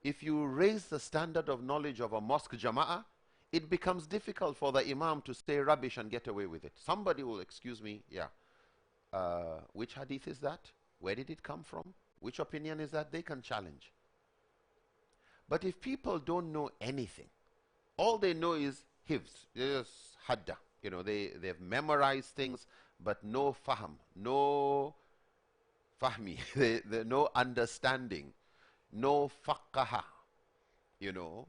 if you raise the standard of knowledge of a mosque jama'ah, it becomes difficult for the imam to say rubbish and get away with it. Somebody will, excuse me, yeah. Which hadith is that? Where did it come from? Which opinion is that? They can challenge. But if people don't know anything, all they know is hifz, just hadda. You know, they've memorized things, but no fahm, no fahmi, no understanding, no faqaha. You know,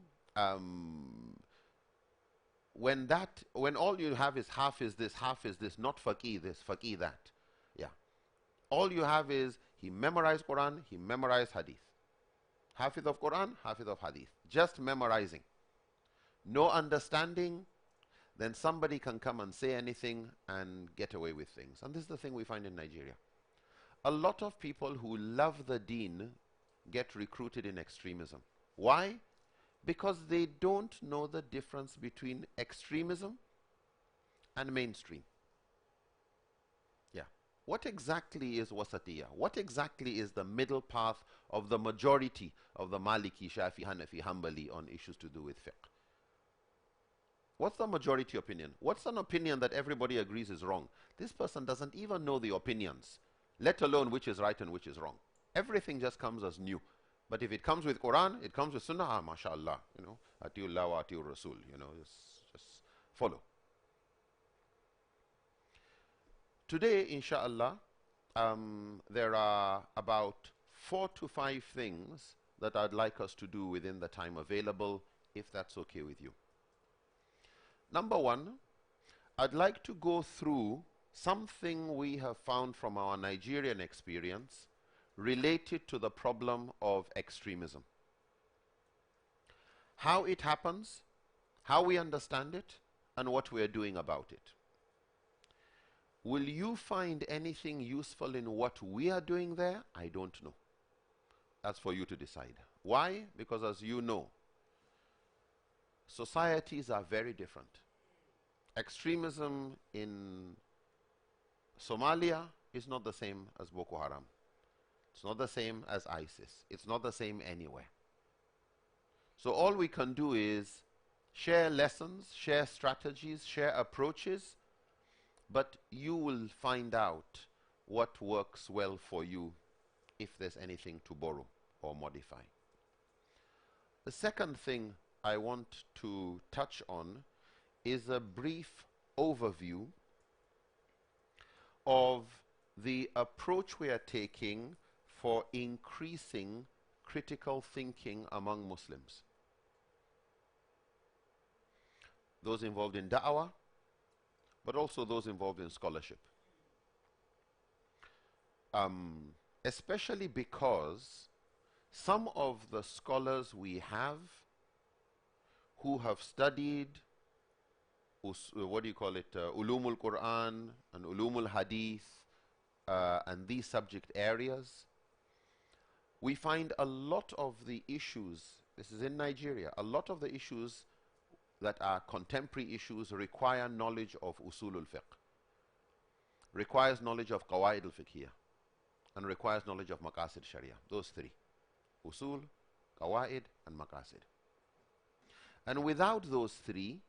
when all you have is half is this, not faqih this, faqih that. Yeah. All you have is he memorized Quran, he memorized hadith. Hafiz of Quran, Hafiz of hadith. Just memorizing. No understanding, then somebody can come and say anything and get away with things. And this is the thing we find in Nigeria. A lot of people who love the deen get recruited in extremism. Why? Because they don't know the difference between extremism and mainstream. Yeah. What exactly is wasatiyah? What exactly is the middle path of the majority of the Maliki, Shafi, Hanafi, Hanbali on issues to do with fiqh? What's the majority opinion? What's an opinion that everybody agrees is wrong? This person doesn't even know the opinions, let alone which is right and which is wrong. Everything just comes as new. But if it comes with Quran, it comes with Sunnah, mashallah, you know, atiullah wa atiur Rasul, you know, just follow. Today, inshallah, there are about 4 to 5 things that I'd like us to do within the time available, if that's okay with you. Number 1, I'd like to go through something we have found from our Nigerian experience related to the problem of extremism. How it happens, how we understand it, and what we are doing about it. Will you find anything useful in what we are doing there? I don't know. That's for you to decide. Why? Because as you know, societies are very different. Extremism in Somalia is not the same as Boko Haram. It's not the same as ISIS. It's not the same anywhere. So all we can do is share lessons, share strategies, share approaches, but you will find out what works well for you if there's anything to borrow or modify. The second thing I want to touch on is a brief overview of the approach we are taking for increasing critical thinking among Muslims. Those involved in da'wah, but also those involved in scholarship. Especially because some of the scholars we have who have studied ulumul Quran and ulumul Hadith and these subject areas, we find a lot of the issues, this is in Nigeria, a lot of the issues that are contemporary issues require knowledge of usulul fiqh, requires knowledge of qawaid al-fiqhiyah, and requires knowledge of maqasid sharia. Those 3, usul, qawaid, and maqasid. And without those 3,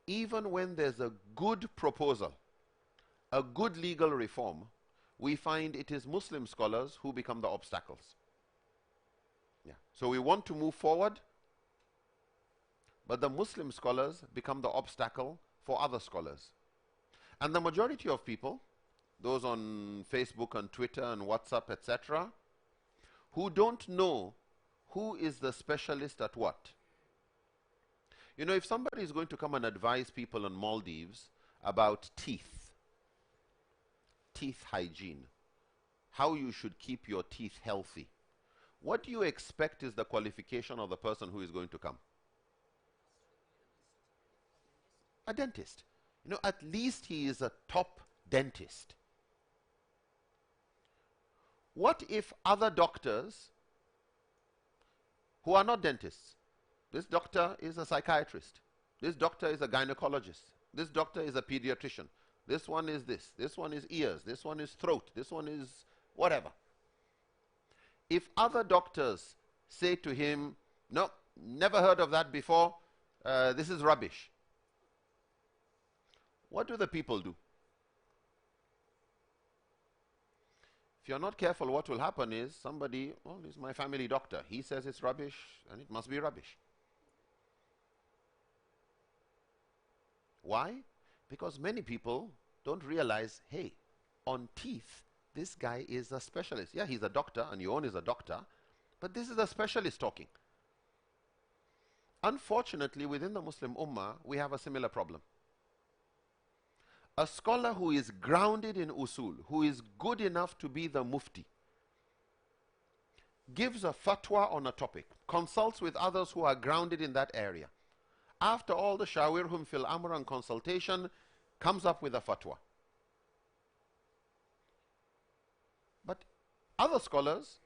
even when there's a good proposal, a good legal reform, we find it is Muslim scholars who become the obstacles. Yeah. So we want to move forward, but the Muslim scholars become the obstacle for other scholars. And the majority of people, those on Facebook and Twitter and WhatsApp, etc., who don't know who is the specialist at what. You know, if somebody is going to come and advise people on Maldives about teeth hygiene, how you should keep your teeth healthy, what do you expect is the qualification of the person who is going to come? A dentist. You know, at least he is a top dentist. What if other doctors who are not dentists, this doctor is a psychiatrist, this doctor is a gynecologist, this doctor is a pediatrician, this one is this one is ears, this one is throat, this one is whatever. If other doctors say to him, no, never heard of that before, this is rubbish. What do the people do? If you're not careful, what will happen is somebody, oh, this is my family doctor. He says it's rubbish, and it must be rubbish. Why? Because many people don't realize, hey, on teeth, this guy is a specialist. Yeah, he's a doctor, and your own is a doctor, but this is a specialist talking. Unfortunately, within the Muslim Ummah, we have a similar problem. A scholar who is grounded in usul, who is good enough to be the mufti, gives a fatwa on a topic, consults with others who are grounded in that area. After all the shawirhum fil amr and consultation, comes up with a fatwa. But other scholars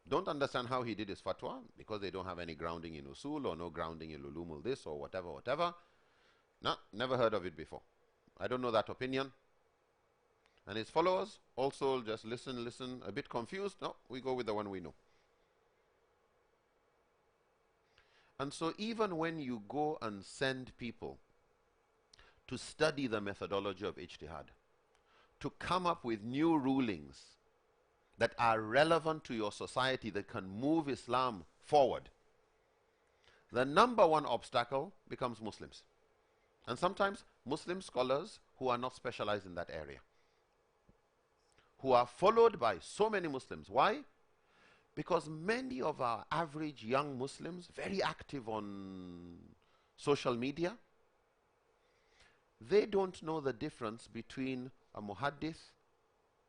don't understand how he did his fatwa because they don't have any grounding in usul or no grounding in ulumul this or whatever, whatever. No, never heard of it before. I don't know that opinion. And his followers also just listen, a bit confused. No, we go with the one we know. And so even when you go and send people to study the methodology of ijtihad, to come up with new rulings that are relevant to your society, that can move Islam forward, the number one obstacle becomes Muslims. And sometimes Muslim scholars who are not specialized in that area, who are followed by so many Muslims. Why? Because many of our average young Muslims, very active on social media, they don't know the difference between a muhaddith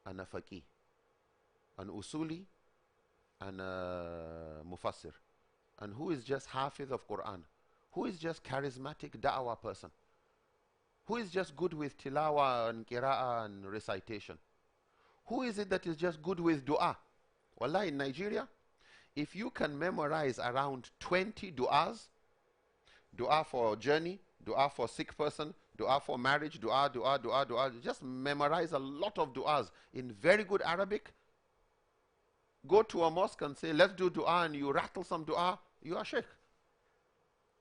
and a faqih, an usuli and a mufassir, and who is just hafiz of Quran, who is just charismatic da'wah person, who is just good with tilawa and qira'ah and recitation, who is it that is just good with dua. Wallah, in Nigeria, if you can memorize around 20 du'as, dua for journey, dua for sick person, dua for marriage, dua, just memorize a lot of du'as in very good Arabic, go to a mosque and say, let's do dua, and you rattle some dua, you are sheikh.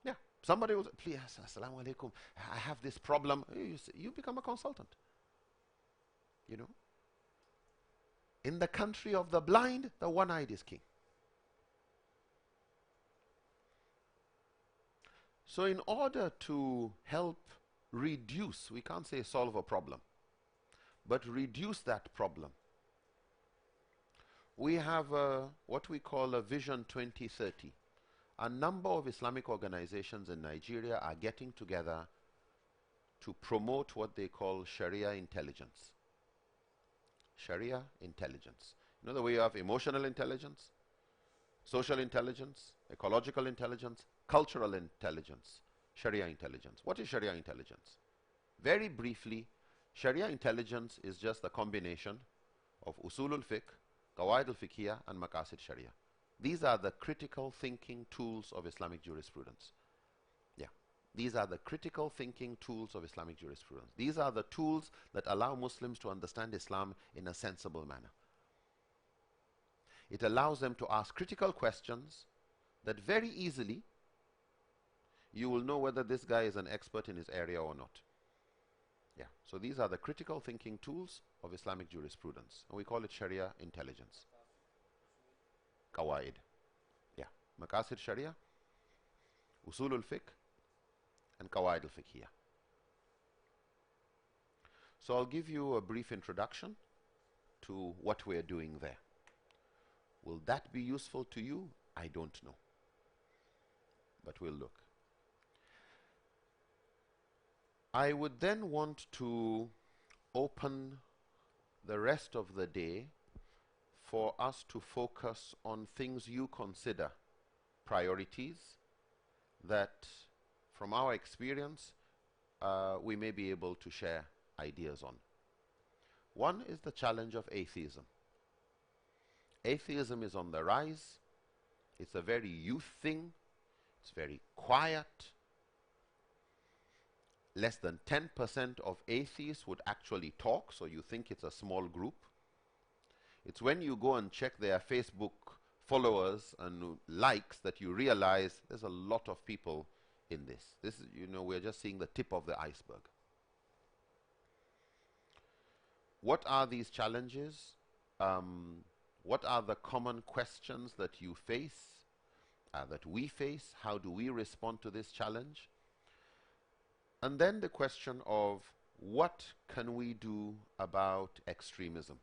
Yeah, somebody will say, please, assalamu alaikum, I have this problem. You become a consultant. You know? In the country of the blind, the one-eyed is king. So in order to help reduce, we can't say solve a problem, but reduce that problem, we have what we call a Vision 2030. A number of Islamic organizations in Nigeria are getting together to promote what they call Sharia intelligence. Sharia intelligence. You know the way you have emotional intelligence, social intelligence, ecological intelligence, cultural intelligence, Sharia intelligence. What is Sharia intelligence? Very briefly, Sharia intelligence is just a combination of usulul fiqh, qawaid al-fiqhiyah, and maqasid Sharia. These are the critical thinking tools of Islamic jurisprudence. Yeah, these are the critical thinking tools of Islamic jurisprudence. These are the tools that allow Muslims to understand Islam in a sensible manner. It allows them to ask critical questions that very easily you will know whether this guy is an expert in his area or not. Yeah, so these are the critical thinking tools of Islamic jurisprudence, and we call it Sharia intelligence. Qawaid. Yeah, maqasid Sharia, usulul fiqh, and qawaid al-fiqhiyah. So I'll give you a brief introduction to what we're doing there. Will that be useful to you? I don't know, but we'll look. I would then want to open the rest of the day for us to focus on things you consider priorities that, from our experience, we may be able to share ideas on. One is the challenge of atheism. Atheism is on the rise. It's a very youth thing. It's very quiet. Less than 10% of atheists would actually talk, so you think it's a small group. It's when you go and check their Facebook followers and likes that you realize there's a lot of people in this. This is, you know, we're just seeing the tip of the iceberg. What are these challenges? What are the common questions that you face, that we face? How do we respond to this challenge? And then the question of what can we do about extremism?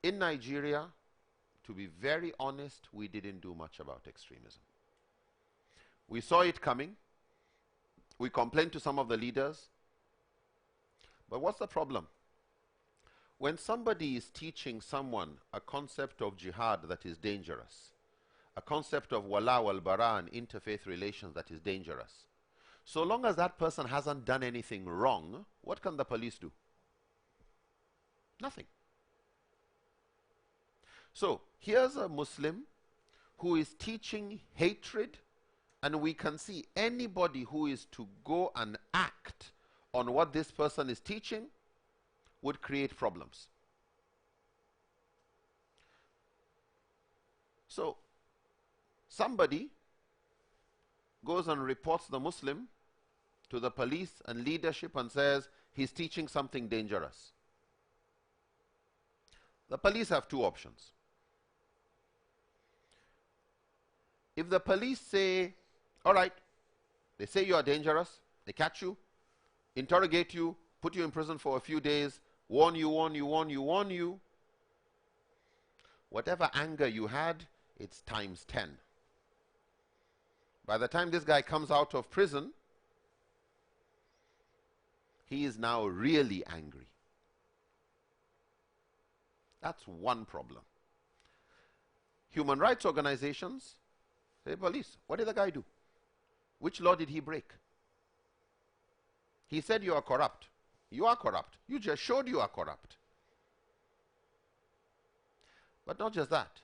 In Nigeria, to be very honest, we didn't do much about extremism. We saw it coming. We complained to some of the leaders. But what's the problem? When somebody is teaching someone a concept of jihad that is dangerous, a concept of wala wal bara and interfaith relations that is dangerous, so long as that person hasn't done anything wrong, what can the police do? Nothing. So here's a Muslim who is teaching hatred, and we can see anybody who is to go and act on what this person is teaching would create problems. So somebody goes and reports the Muslim to the police and leadership and says he's teaching something dangerous. The police have two options. If the police say, all right, they say you are dangerous, they catch you, interrogate you, put you in prison for a few days, warn you, whatever anger you had, it's times 10. By the time this guy comes out of prison, he is now really angry. That's one problem. Human rights organizations say, police, what did the guy do? Which law did he break? He said you are corrupt. You are corrupt. You just showed you are corrupt. But not just that.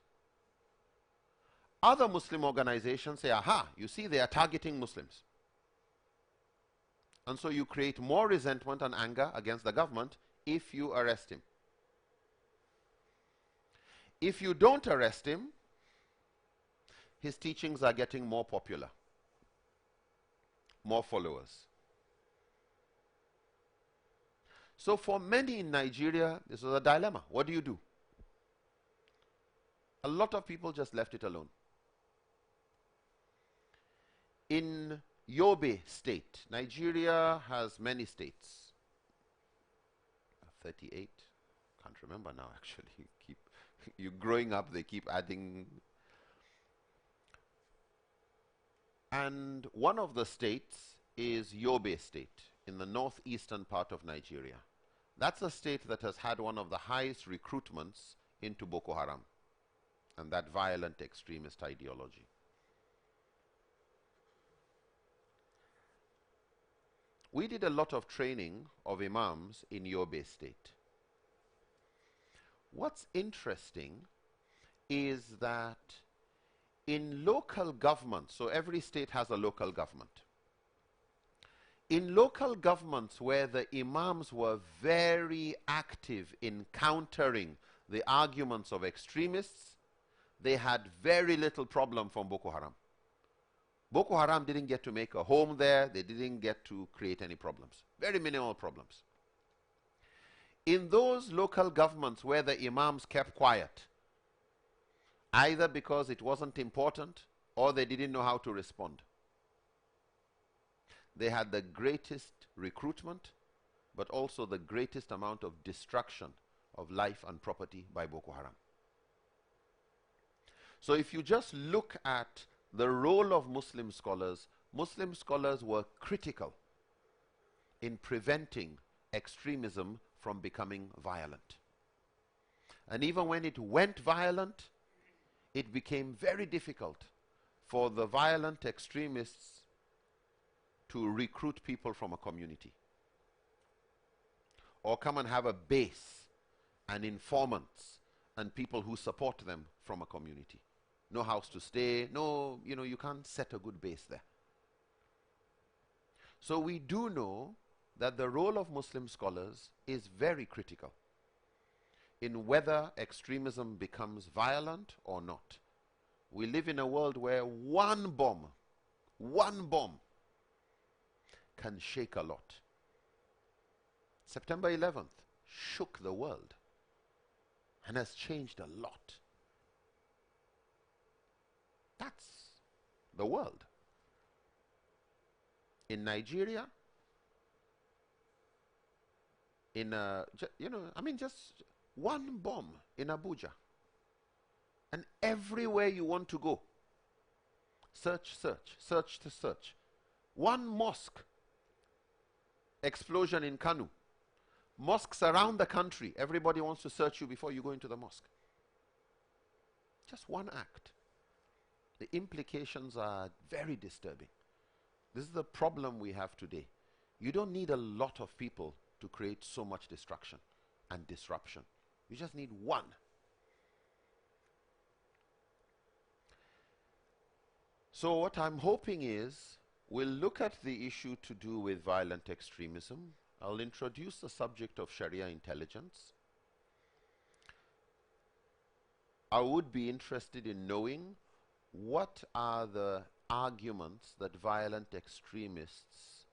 Other Muslim organizations say, aha, you see, they are targeting Muslims. And so you create more resentment and anger against the government if you arrest him. If you don't arrest him, his teachings are getting more popular, more followers. So for many in Nigeria, this was a dilemma. What do you do? A lot of people just left it alone. In Yobe state, Nigeria has many states. 38. Can't remember now, actually. You growing up, they keep adding. And one of the states is Yobe state in the northeastern part of Nigeria. That's a state that has had one of the highest recruitments into Boko Haram and that violent extremist ideology. We did a lot of training of imams in Yobe state. What's interesting is that in local government, so every state has a local government. In local governments where the imams were very active in countering the arguments of extremists, they had very little problem from Boko Haram. Boko Haram didn't get to make a home there. They didn't get to create any problems. Very minimal problems. In those local governments where the imams kept quiet, either because it wasn't important or they didn't know how to respond, they had the greatest recruitment, but also the greatest amount of destruction of life and property by Boko Haram. So if you just look at the role of Muslim scholars were critical in preventing extremism from becoming violent. And even when it went violent, it became very difficult for the violent extremists to recruit people from a community or come and have a base and informants and people who support them from a community. No house to stay, no, you can't set a good base there. So we do know that the role of Muslim scholars is very critical in whether extremism becomes violent or not. We live in a world where one bomb can shake a lot. September 11th shook the world and has changed a lot. That's the world. In Nigeria, in just one bomb in Abuja, and everywhere you want to go, search to search. One mosque explosion in Kanu. Mosques around the country, everybody wants to search you before you go into the mosque. Just one act. The implications are very disturbing. This is the problem we have today. You don't need a lot of people to create so much destruction and disruption. You just need one. So what I'm hoping is we'll look at the issue to do with violent extremism. I'll introduce the subject of Sharia intelligence. I would be interested in knowing what are the arguments that violent extremists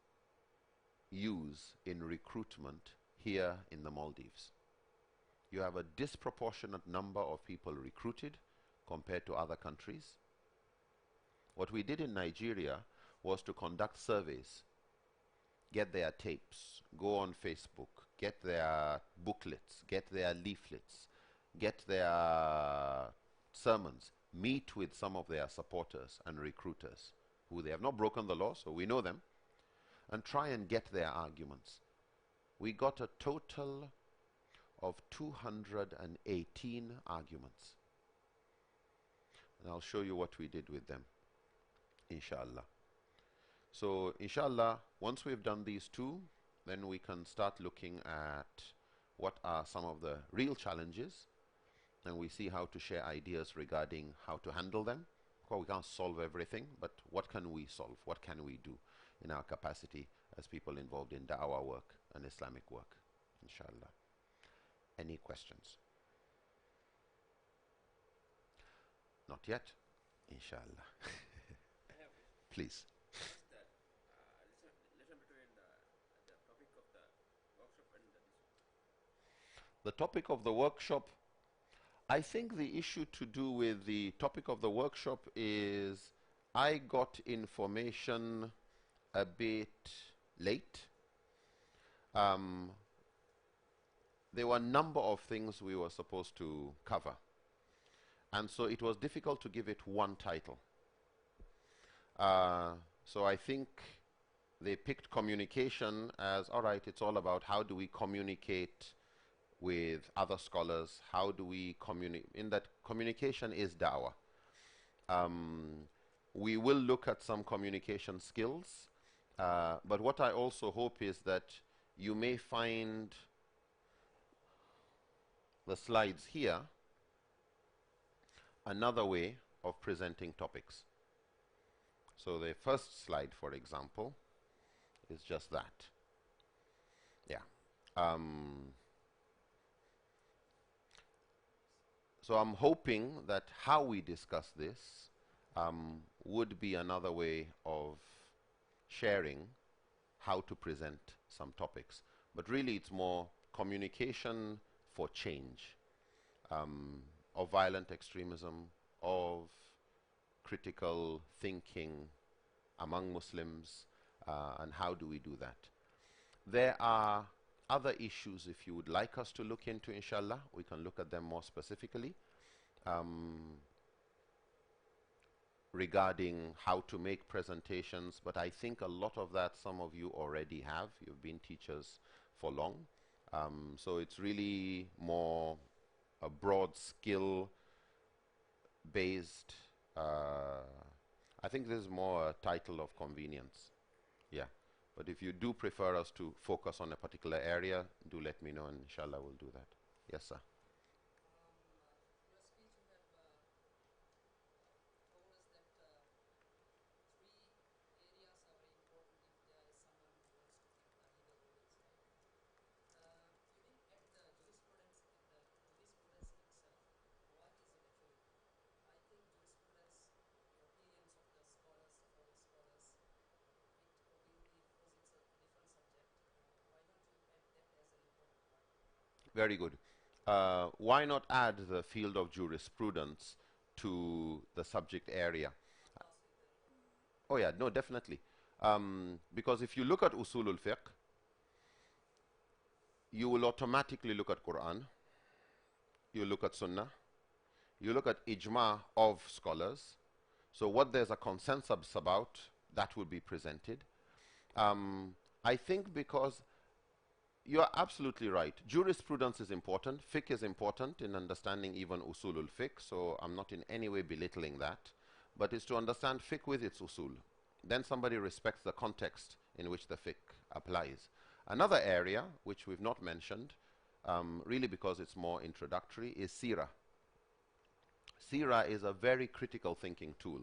use in recruitment here in the Maldives. You have a disproportionate number of people recruited compared to other countries. What we did in Nigeria was to conduct surveys, get their tapes, go on Facebook, get their booklets, get their leaflets, get their sermons, meet with some of their supporters and recruiters who they have not broken the law, so we know them, and try and get their arguments. We got a total of 218 arguments. And I'll show you what we did with them, inshallah. So, inshallah, once we've done these two, then we can start looking at what are some of the real challenges, and we see how to share ideas regarding how to handle them. Of course, we can't solve everything, but what can we solve? What can we do in our capacity as people involved in da'wah work and Islamic work, inshallah. Any questions? Not yet, inshallah. Please. The topic of the workshop, I think the issue to do with the topic of the workshop is I got information a bit late. There were a number of things we were supposed to cover, and so it was difficult to give it one title. So I think they picked communication as, all right, it's all about how do we communicate with other scholars, how do we communicate, in that communication is da'wah. We will look at some communication skills, but what I also hope is that you may find the slides here another way of presenting topics. So the first slide, for example, is just that. Yeah. So I'm hoping that how we discuss this would be another way of sharing how to present some topics. But really it's more communication for change, of violent extremism, of critical thinking among Muslims, and how do we do that. There are other issues if you would like us to look into, inshallah. We can look at them more specifically, regarding how to make presentations, but I think a lot of that some of you already have. You've been teachers for long, so it's really more a broad skill based. I think this is more a title of convenience. Yeah. But if you do prefer us to focus on a particular area, do let me know, and inshallah we'll do that. Yes, sir. Very good. Why not add the field of jurisprudence to the subject area? Oh yeah, no, definitely. Because if you look at usulul fiqh, you will automatically look at Quran, you look at Sunnah, you look at ijma of scholars. So what there's a consensus about, that will be presented. I think because you're absolutely right. Jurisprudence is important. Fiqh is important in understanding even usulul fiqh. So I'm not in any way belittling that. But it's to understand fiqh with its usul. Then somebody respects the context in which the fiqh applies. Another area, which we've not mentioned, really because it's more introductory, is seerah. Seerah is a very critical thinking tool.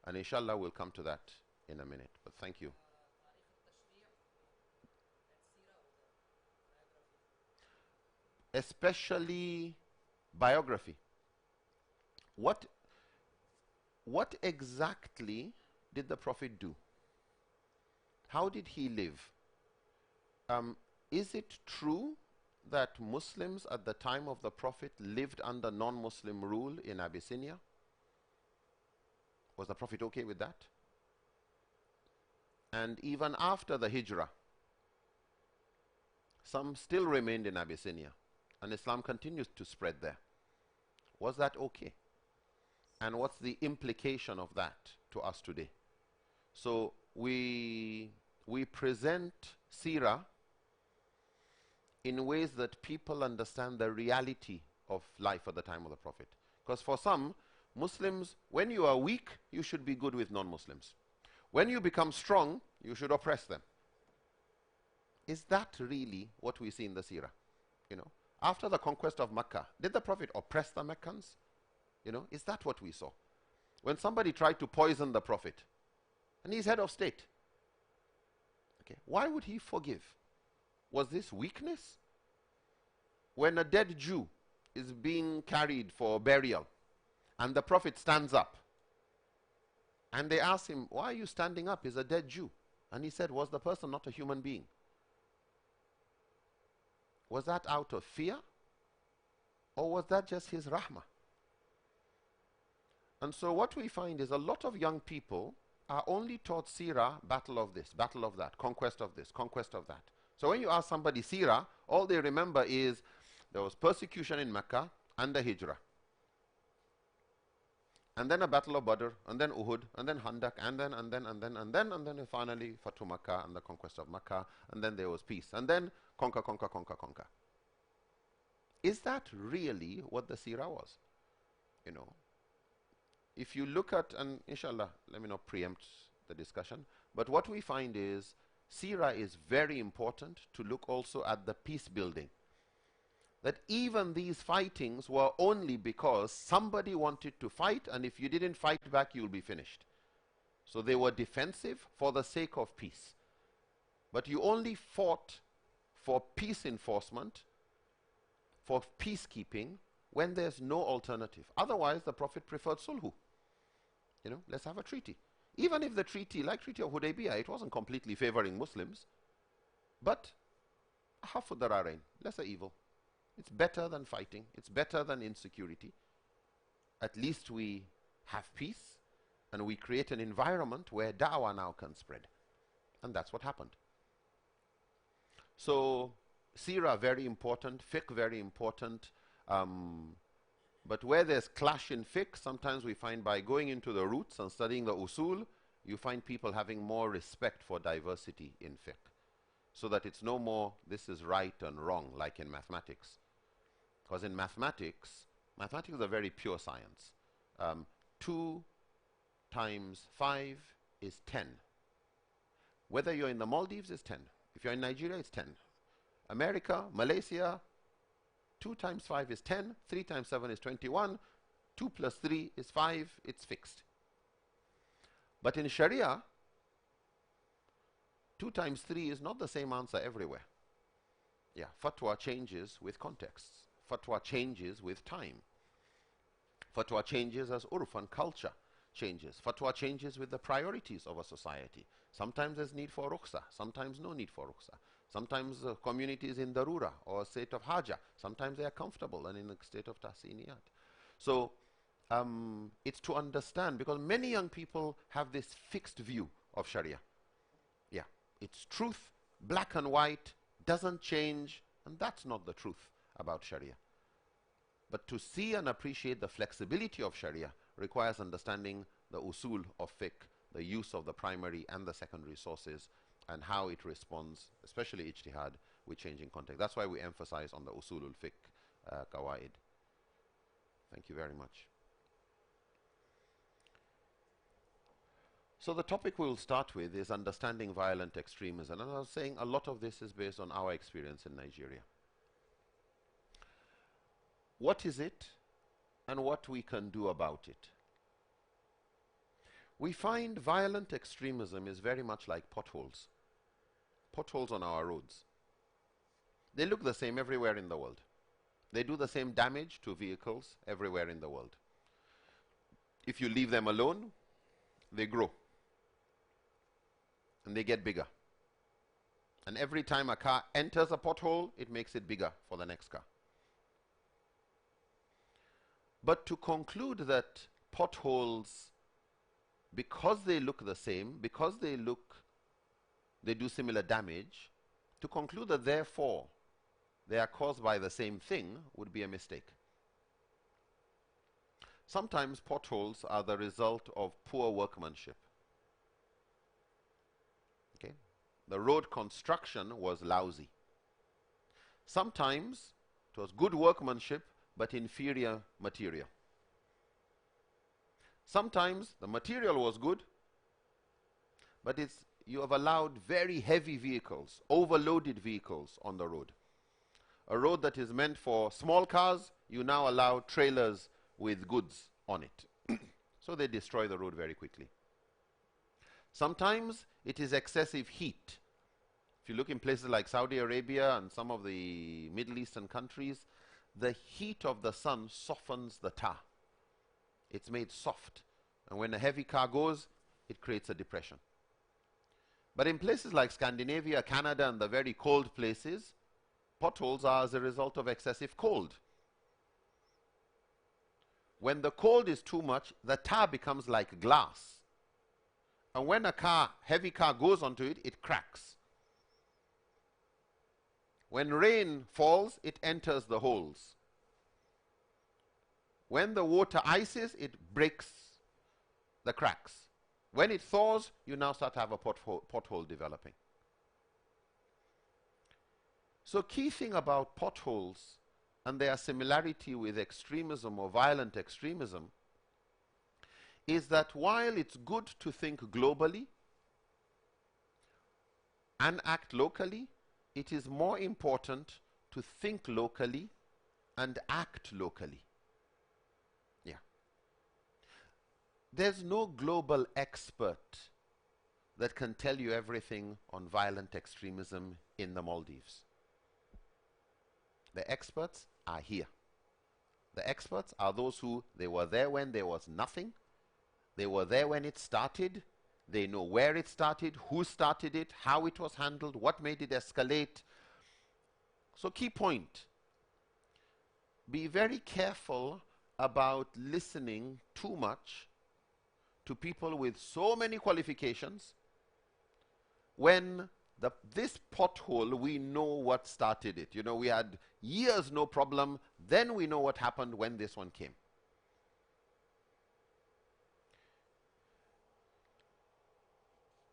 And inshallah we'll come to that in a minute. But thank you. Especially biography. What exactly did the Prophet do? How did he live? Is it true that Muslims at the time of the Prophet lived under non-Muslim rule in Abyssinia? Was the Prophet okay with that? And even after the Hijrah, some still remained in Abyssinia, and Islam continues to spread there. Was that okay? And what's the implication of that to us today? So we present seerah in ways that people understand the reality of life at the time of the Prophet. Because for some Muslims, when you are weak, you should be good with non-Muslims. When you become strong, you should oppress them. Is that really what we see in the seerah? You know, after the conquest of Mecca, did the Prophet oppress the Meccans? You know, is that what we saw? When somebody tried to poison the Prophet, and he's head of state, okay, why would he forgive? Was this weakness? When a dead Jew is being carried for burial, and the Prophet stands up, and they ask him, why are you standing up? He's a dead Jew. And he said, was the person not a human being? Was that out of fear? Or was that just his rahmah? And so what we find is a lot of young people are only taught seerah, battle of this, battle of that, conquest of this, conquest of that. So when you ask somebody seerah, all they remember is there was persecution in Mecca and the Hijrah. And then a battle of Badr, and then Uhud, and then Handak, and then finally Fatu Makkah and the conquest of Makkah, and then there was peace, and then conquer, conquer, conquer, conquer. Is that really what the seerah was? You know, if you look at, and inshallah, let me not preempt the discussion, but what we find is seerah is very important to look also at the peace building. That even these fightings were only because somebody wanted to fight, and if you didn't fight back, you'll be finished. So they were defensive for the sake of peace. But you only fought for peace enforcement, for peacekeeping, when there's no alternative. Otherwise, the Prophet preferred sulhu. You know, let's have a treaty. Even if the treaty, like Treaty of Hudaybiyah, it wasn't completely favoring Muslims, but hafu dararain, lesser evil. It's better than fighting. It's better than insecurity. At least we have peace, and we create an environment where da'wah now can spread. And that's what happened. So, seerah, very important. Fiqh, very important. But where there's clash in fiqh, sometimes we find by going into the roots and studying the usul, you find people having more respect for diversity in fiqh. So that it's no more, this is right and wrong, like in mathematics. Because in mathematics is a very pure science. 2 times 5 is 10. Whether you're in the Maldives, it's 10. If you're in Nigeria, it's 10. America, Malaysia, 2 times 5 is 10. 3 times 7 is 21. 2 plus 3 is 5. It's fixed. But in Sharia, 2 times 3 is not the same answer everywhere. Yeah, fatwa changes with contexts. Fatwa changes with time. Fatwa changes as urf and culture changes. Fatwa changes with the priorities of a society. Sometimes there's need for rukhsa, sometimes no need for rukhsa. Sometimes the community is in darura or a state of haja. Sometimes they are comfortable and in a state of tahsiniyat. So it's to understand, because many young people have this fixed view of Sharia. Yeah, it's truth, black and white, doesn't change, and that's not the truth about Sharia. But to see and appreciate the flexibility of Sharia requires understanding the usul of fiqh, the use of the primary and the secondary sources, and how it responds, especially ijtihad, with changing context. That's why we emphasize on the usulul fiqh qawaid. Thank you very much. So the topic we'll start with is understanding violent extremism. And I was saying a lot of this is based on our experience in Nigeria. What is it and what we can do about it? We find violent extremism is very much like potholes. Potholes on our roads. They look the same everywhere in the world. They do the same damage to vehicles everywhere in the world. If you leave them alone, they grow. And they get bigger. And every time a car enters a pothole, it makes it bigger for the next car. But to conclude that potholes, because they look the same, because they do similar damage, to conclude that therefore they are caused by the same thing would be a mistake. Sometimes potholes are the result of poor workmanship. Okay? The road construction was lousy. Sometimes it was good workmanship but inferior material. Sometimes the material was good, but you have allowed very heavy vehicles, overloaded vehicles on the road. A road that is meant for small cars, you now allow trailers with goods on it. So they destroy the road very quickly. Sometimes it is excessive heat. If you look in places like Saudi Arabia and some of the Middle Eastern countries, the heat of the sun softens the tar. It's made soft. And when a heavy car goes, it creates a depression. But in places like Scandinavia, Canada, and the very cold places, potholes are as a result of excessive cold. When the cold is too much, the tar becomes like glass. And when a heavy car goes onto it, it cracks. When rain falls, it enters the holes. When the water ices, it breaks the cracks. When it thaws, you now start to have a pothole developing. So key thing about potholes and their similarity with extremism or violent extremism is that while it's good to think globally and act locally, it is more important to think locally and act locally. Yeah. There's no global expert that can tell you everything on violent extremism in the Maldives. The experts are here. The experts are those who, they were there when there was nothing. They were there when it started. They know where it started, who started it, how it was handled, what made it escalate. So key point, be very careful about listening too much to people with so many qualifications when this pothole, we know what started it. You know, we had years no problem, then we know what happened when this one came.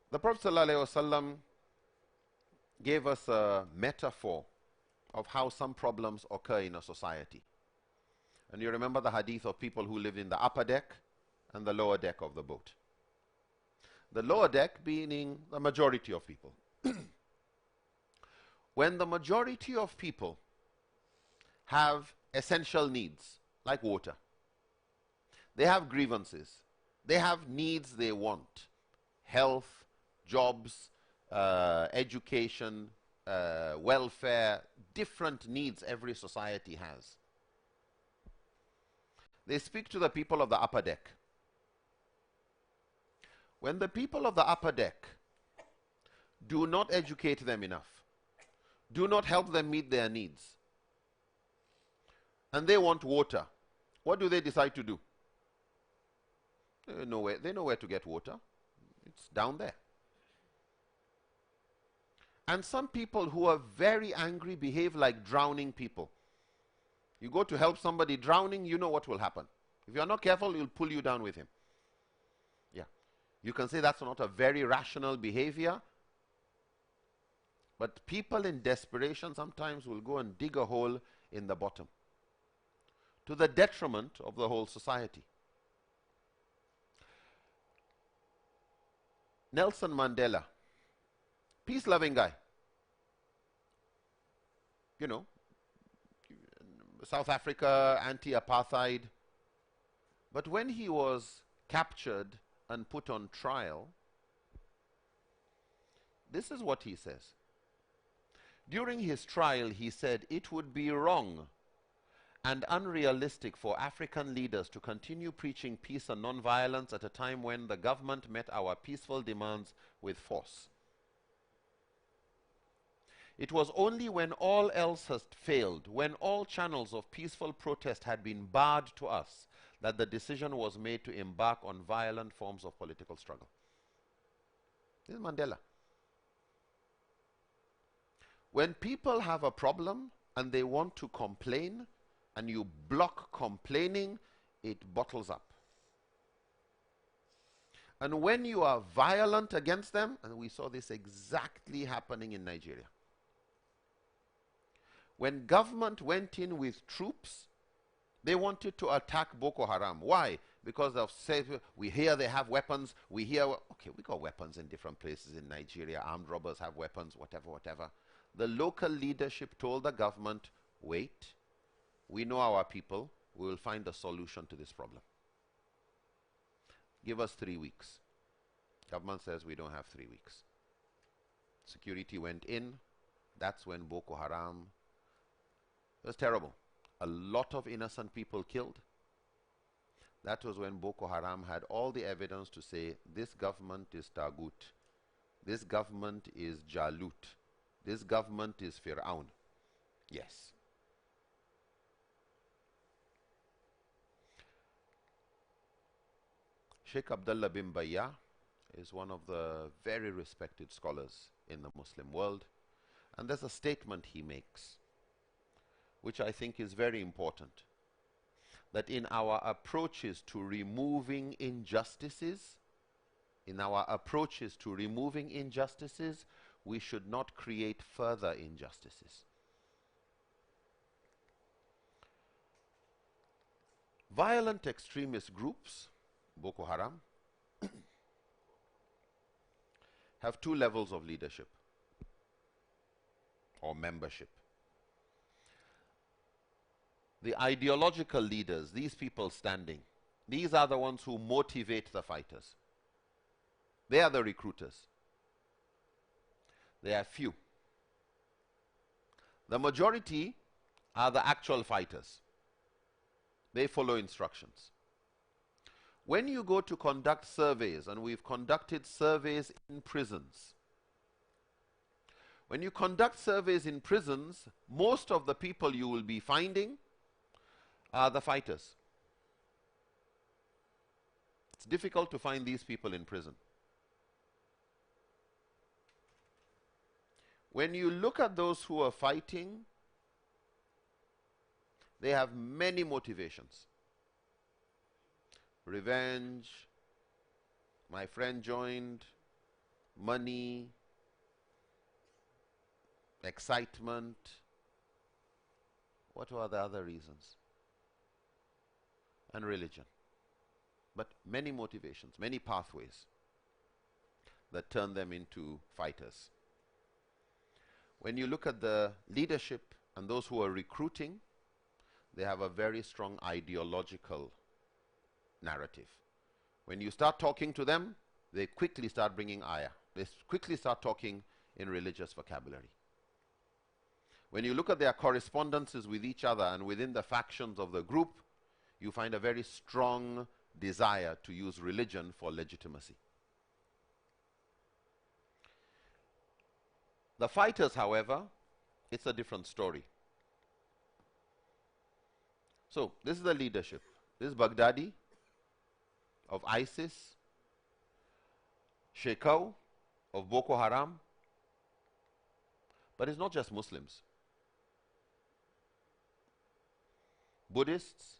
The Prophet ﷺ gave us a metaphor of how some problems occur in a society. And you remember the hadith of people who lived in the upper deck and the lower deck of the boat. The lower deck being the majority of people. When the majority of people have essential needs, like water, they have grievances, they have needs they want, health, jobs, education, welfare, different needs every society has. They speak to the people of the upper deck. When the people of the upper deck do not educate them enough, Do not help them meet their needs. And they want water. What do they decide to do? They know where to get water. It's down there. And some people who are very angry behave like drowning people. You go to help somebody drowning, you know what will happen. If you're not careful, he'll pull you down with him. Yeah. You can say that's not a very rational behavior. But people in desperation sometimes will go and dig a hole in the bottom, to the detriment of the whole society. Nelson Mandela, peace-loving guy. You know, South Africa, anti-apartheid. But when he was captured and put on trial, this is what he says. During his trial, he said, "It would be wrong and unrealistic for African leaders to continue preaching peace and non-violence at a time when the government met our peaceful demands with force. It was only when all else has failed, when all channels of peaceful protest had been barred to us, that the decision was made to embark on violent forms of political struggle." This is Mandela. When people have a problem and they want to complain, and you block complaining, it bottles up. And when you are violent against them, and we saw this exactly happening in Nigeria. When government went in with troops, they wanted to attack Boko Haram. Why? Because of we hear they have weapons, we hear, okay, we got weapons in different places in Nigeria, armed robbers have weapons, whatever, whatever. The local leadership told the government, wait, we know our people, we will find a solution to this problem. Give us 3 weeks. Government says we don't have 3 weeks. Security went in. That's when Boko Haram, it was terrible. A lot of innocent people killed. That was when Boko Haram had all the evidence to say, this government is Tagut. This government is Jalut. This government is Fir'aun. Yes. Sheikh Abdullah bin Bayya is one of the very respected scholars in the Muslim world. And there's a statement he makes, which I think is very important, that in our approaches to removing injustices, we should not create further injustices. Violent extremist groups, Boko Haram, have 2 levels of leadership or membership. The ideological leaders, these people standing, these are the ones who motivate the fighters. They are the recruiters. They are few. The majority are the actual fighters. They follow instructions. When you go to conduct surveys, and we've conducted surveys in prisons, when you conduct surveys in prisons, most of the people you will be finding are the fighters. It's difficult to find these people in prison. When you look at those who are fighting, they have many motivations. Revenge, my friend joined, money, excitement. What are the other reasons? And religion. But many motivations, many pathways that turn them into fighters. When you look at the leadership and those who are recruiting, they have a very strong ideological narrative. When you start talking to them, they quickly start bringing ayah. They quickly start talking in religious vocabulary. When you look at their correspondences with each other and within the factions of the group, you find a very strong desire to use religion for legitimacy. The fighters, however, it's a different story. So, this is the leadership. This is Baghdadi of ISIS, Shekau of Boko Haram, but it's not just Muslims. Buddhists,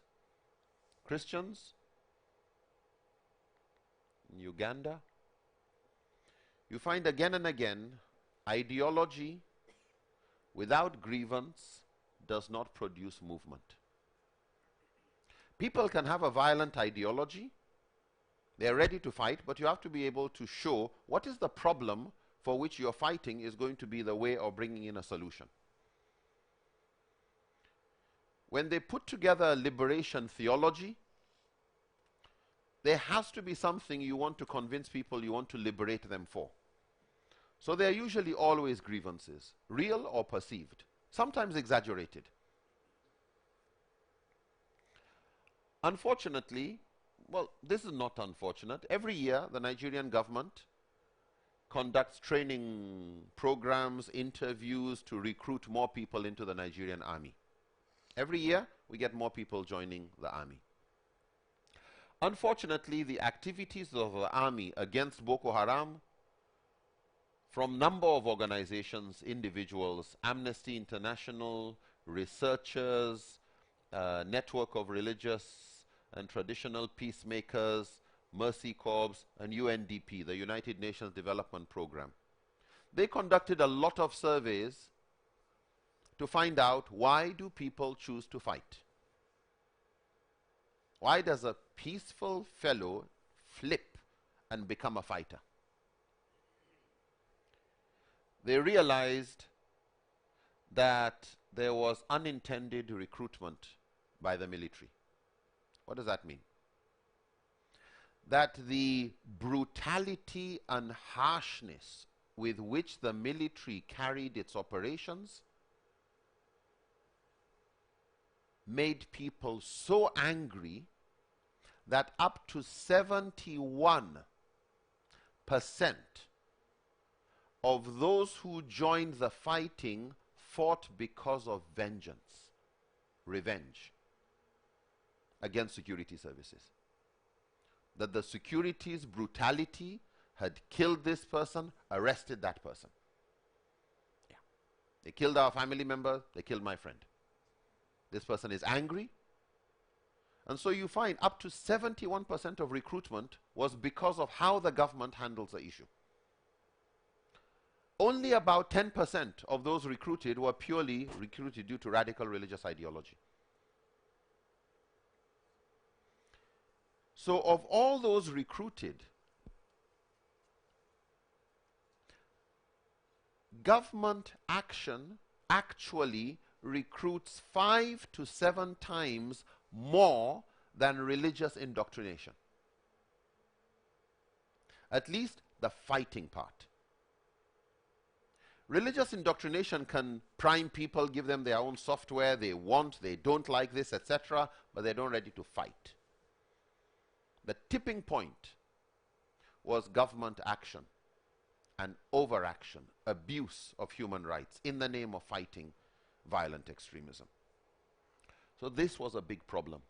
Christians, in Uganda. You find again and again, ideology without grievance does not produce movement. People can have a violent ideology, they're ready to fight, but you have to be able to show what is the problem for which you're fighting is going to be the way of bringing in a solution. When they put together a liberation theology, there has to be something you want to convince people you want to liberate them for. So there are usually always grievances, real or perceived, sometimes exaggerated. Unfortunately, well, this is not unfortunate. Every year, the Nigerian government conducts training programs, interviews to recruit more people into the Nigerian army. Every year, we get more people joining the army. Unfortunately, the activities of the army against Boko Haram, from number of organizations, individuals, Amnesty International, researchers, network of religious and traditional peacemakers, Mercy Corps, and UNDP, the United Nations Development Program. They conducted a lot of surveys to find out, why do people choose to fight? Why does a peaceful fellow flip and become a fighter? They realized that there was unintended recruitment by the military. What does that mean? That the brutality and harshness with which the military carried its operations made people so angry that up to 71% of those who joined the fighting fought because of vengeance, revenge against security services. That the security's brutality had killed this person, arrested that person. Yeah. They killed our family member, they killed my friend. This person is angry. And so you find up to 71% of recruitment was because of how the government handles the issue. Only about 10% of those recruited were purely recruited due to radical religious ideology. So of all those recruited, government action actually recruits 5 to 7 times more than religious indoctrination. At least the fighting part. Religious indoctrination can prime people, give them their own software, they want, they don't like this, etc., but they're not ready to fight. The tipping point was government action and overaction, abuse of human rights in the name of fighting violent extremism. So this was a big problem.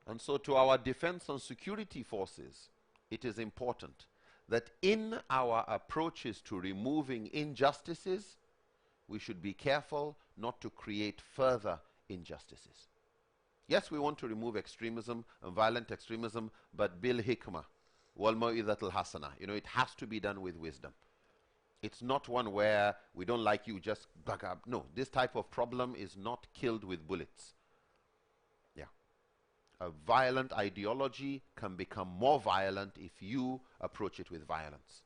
And so to our defense and security forces, it is important that in our approaches to removing injustices, we should be careful not to create further injustices. Yes, we want to remove extremism and violent extremism, but bil hikmah, wal mau'izatul hasana. You know, it has to be done with wisdom. It's not one where we don't like you, just bug up. No, this type of problem is not killed with bullets. Yeah. A violent ideology can become more violent if you approach it with violence.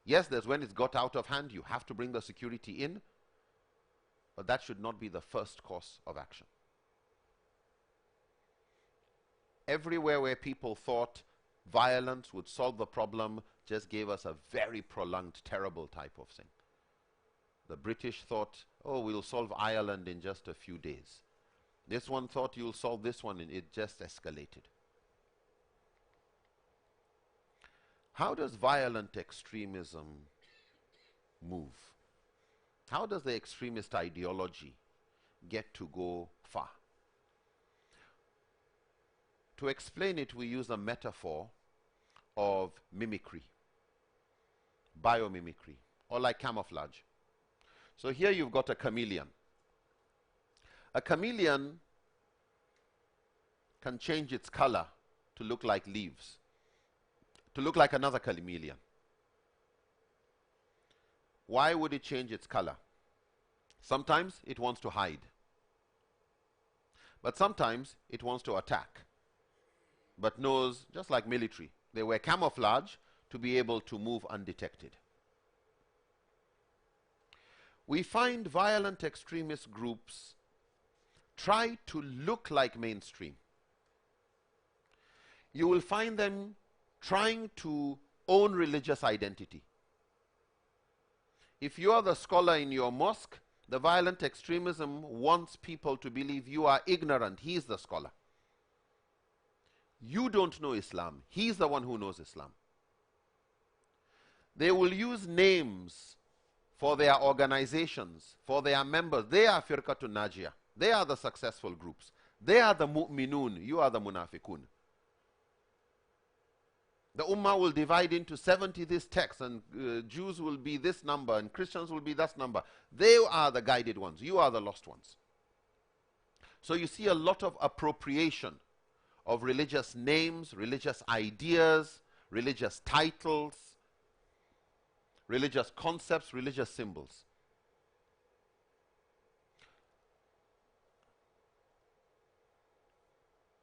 Yes, there's when it's got out of hand, you have to bring the security in, but that should not be the first course of action. Everywhere where people thought violence would solve the problem just gave us a very prolonged, terrible type of thing. The British thought, oh, we'll solve Ireland in just a few days. This one thought you'll solve this one, and it just escalated. How does violent extremism move? How does the extremist ideology get to go far? To explain it, we use a metaphor of mimicry, biomimicry, or like camouflage. So here you've got a chameleon. A chameleon can change its color to look like leaves, to look like another chameleon. Why would it change its color? Sometimes it wants to hide, but sometimes it wants to attack, but knows, just like military, they wear camouflage to be able to move undetected. We find violent extremist groups try to look like mainstream. You will find them trying to own religious identity. If you are the scholar in your mosque, the violent extremism wants people to believe you are ignorant. He is the scholar. You don't know Islam. He's the one who knows Islam. They will use names for their organizations, for their members. They are Firqatun Najiyah. They are the successful groups. They are the mu'minun. You are the munafiqun. The ummah will divide into 70 this text, and Jews will be this number, and Christians will be that number. They are the guided ones. You are the lost ones. So you see a lot of appropriation of religious names, religious ideas, religious titles, religious concepts, religious symbols.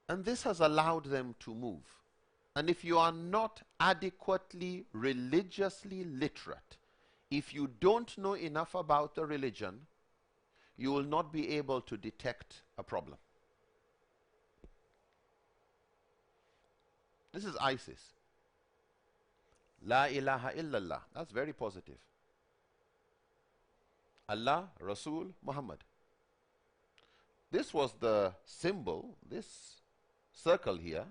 And this has allowed them to move. And if you are not adequately religiously literate, if you don't know enough about the religion, you will not be able to detect a problem. This is ISIS. La ilaha illallah. That's very positive. Allah, Rasul, Muhammad. This was the symbol, this circle here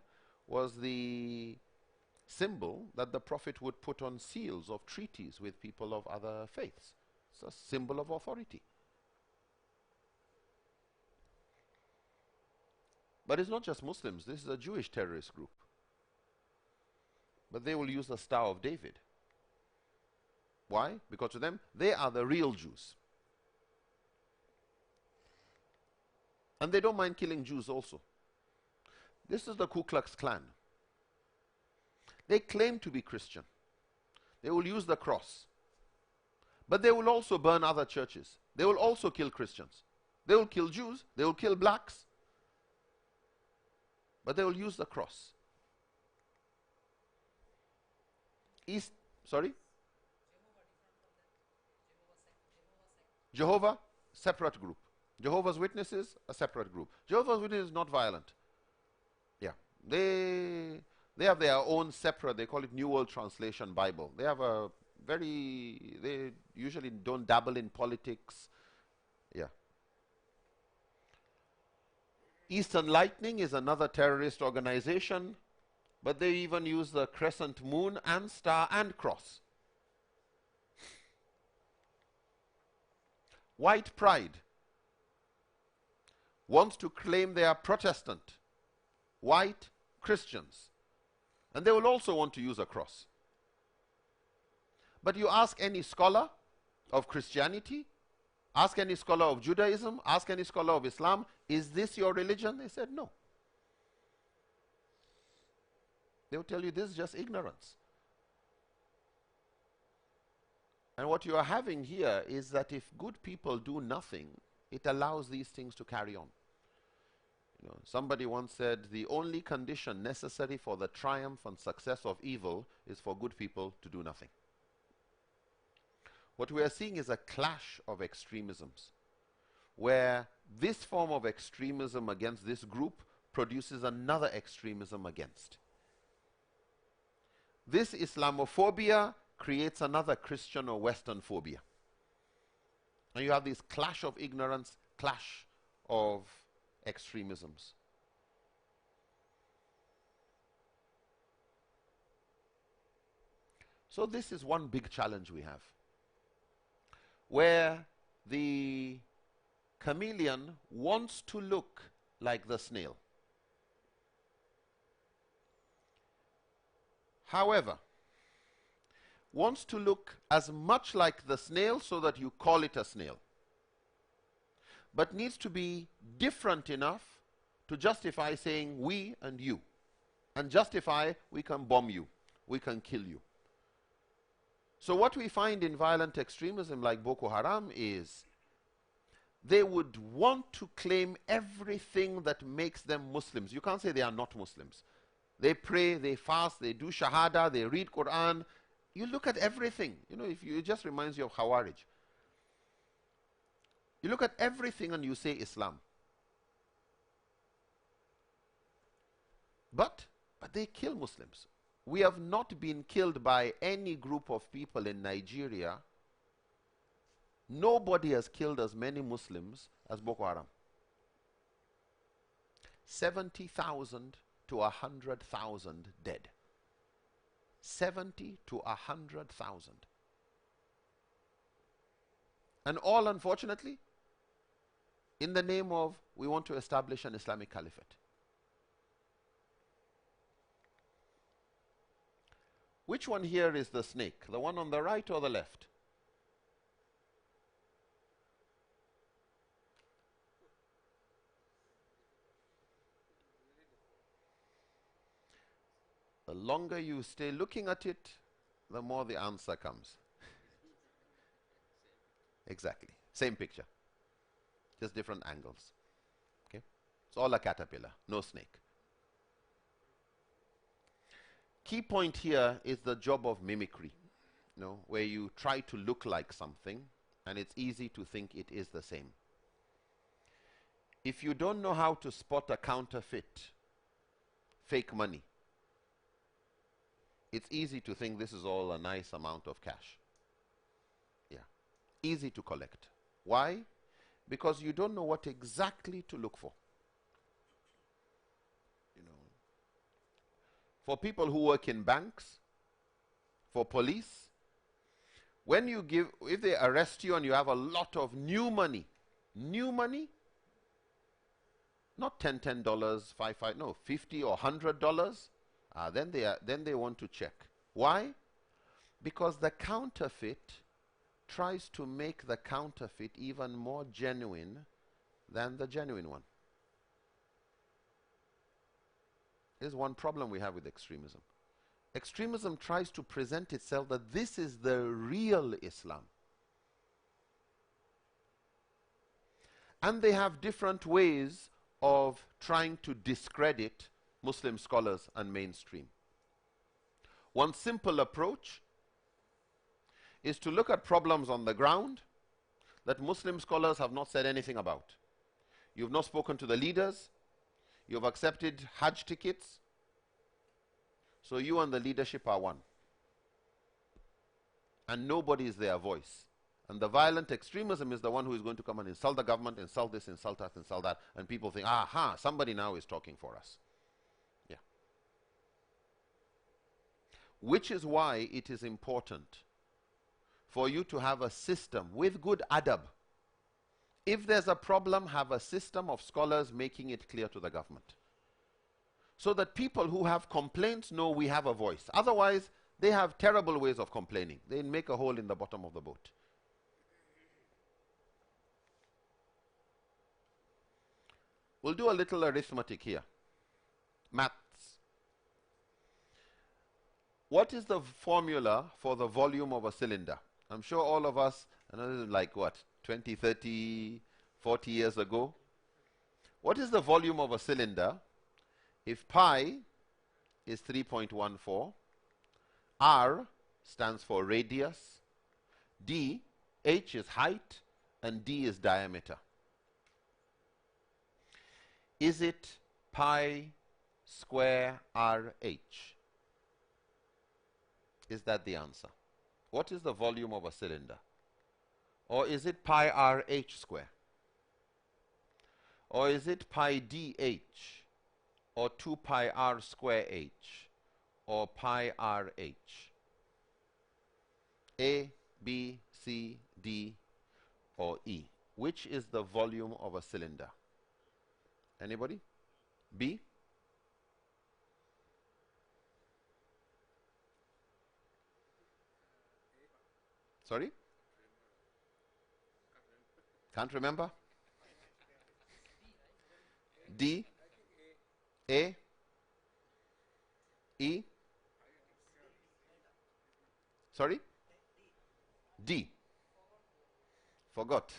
was the symbol that the Prophet would put on seals of treaties with people of other faiths. It's a symbol of authority. But it's not just Muslims. This is a Jewish terrorist group. But they will use the Star of David. Why? Because to them, they are the real Jews. And they don't mind killing Jews also. This is the Ku Klux Klan. They claim to be Christian. They will use the cross. But they will also burn other churches. They will also kill Christians. They will kill Jews. They will kill blacks. But they will use the cross. Sorry? Jehovah, separate group. Jehovah's Witnesses, a separate group. Jehovah's Witnesses is not violent. Yeah. They have their own separate, they call it New World Translation Bible. They have a they usually don't dabble in politics. Yeah. Eastern Lightning is another terrorist organization, but they even use the crescent moon and star and cross. White Pride wants to claim they are Protestant, white Christians, and they will also want to use a cross. But you ask any scholar of Christianity, ask any scholar of Judaism, ask any scholar of Islam, is this your religion? They said no. They will tell you this is just ignorance. And what you are having here is that if good people do nothing, it allows these things to carry on. You know, somebody once said, the only condition necessary for the triumph and success of evil is for good people to do nothing. What we are seeing is a clash of extremisms, where this form of extremism against this group produces another extremism against. This Islamophobia creates another Christian or Western phobia. And you have this clash of ignorance, clash of extremisms. So this is one big challenge we have, where the chameleon wants to look like the snail. However, wants to look as much like the snail so that you call it a snail, but needs to be different enough to justify saying we and you, and justify we can bomb you, we can kill you. So what we find in violent extremism like Boko Haram is they would want to claim everything that makes them Muslims. You can't say they are not Muslims. They pray, they fast, they do Shahada, they read Quran. You look at everything. You know, if you, it just reminds you of Khawarij. You look at everything and you say Islam. But they kill Muslims. We have not been killed by any group of people in Nigeria. Nobody has killed as many Muslims as Boko Haram. 70,000 to 100,000 dead. 70 to 100,000. And all, unfortunately, in the name of we want to establish an Islamic caliphate. Which one here is the snake? The one on the right or the left? The longer you stay looking at it, the more the answer comes. Exactly. Same picture. Just different angles. Okay? It's all a caterpillar, no snake. Key point here is the job of mimicry, you know, where you try to look like something and it's easy to think it is the same. If you don't know how to spot a counterfeit, fake money, it's easy to think this is all a nice amount of cash. Yeah. Easy to collect. Why? Because you don't know what exactly to look for. For people who work in banks, for police, when you give, if they arrest you and you have a lot of new money, not $10, $5, no, $50 or $100, then they want to check. Why? Because the counterfeit tries to make the counterfeit even more genuine than the genuine one. Here's one problem we have with extremism. Extremism tries to present itself that this is the real Islam. And they have different ways of trying to discredit Muslim scholars and mainstream. One simple approach is to look at problems on the ground that Muslim scholars have not said anything about. You've not spoken to the leaders. You've accepted Hajj tickets. So you and the leadership are one. And nobody is their voice. And the violent extremism is the one who is going to come and insult the government, insult this, insult that, insult that. And people think, aha, somebody now is talking for us. Yeah. Which is why it is important for you to have a system with good adab. If there's a problem, have a system of scholars making it clear to the government. So that people who have complaints know we have a voice. Otherwise, they have terrible ways of complaining. They make a hole in the bottom of the boat. We'll do a little arithmetic here. Maths. What is the formula for the volume of a cylinder? I'm sure all of us, I know this is like what, 20, 30, 40 years ago. What is the volume of a cylinder if pi is 3.14, r stands for radius, h is height, and d is diameter? Is it pi square rh? Is that the answer? What is the volume of a cylinder? Or is it pi rh square? Or is it pi dh? Or 2 pi r square h? Or pi rh? A, B, C, D, or E? Which is the volume of a cylinder? Anybody? B? Sorry? Can't remember? D? A? E? Sorry? D. Forgot.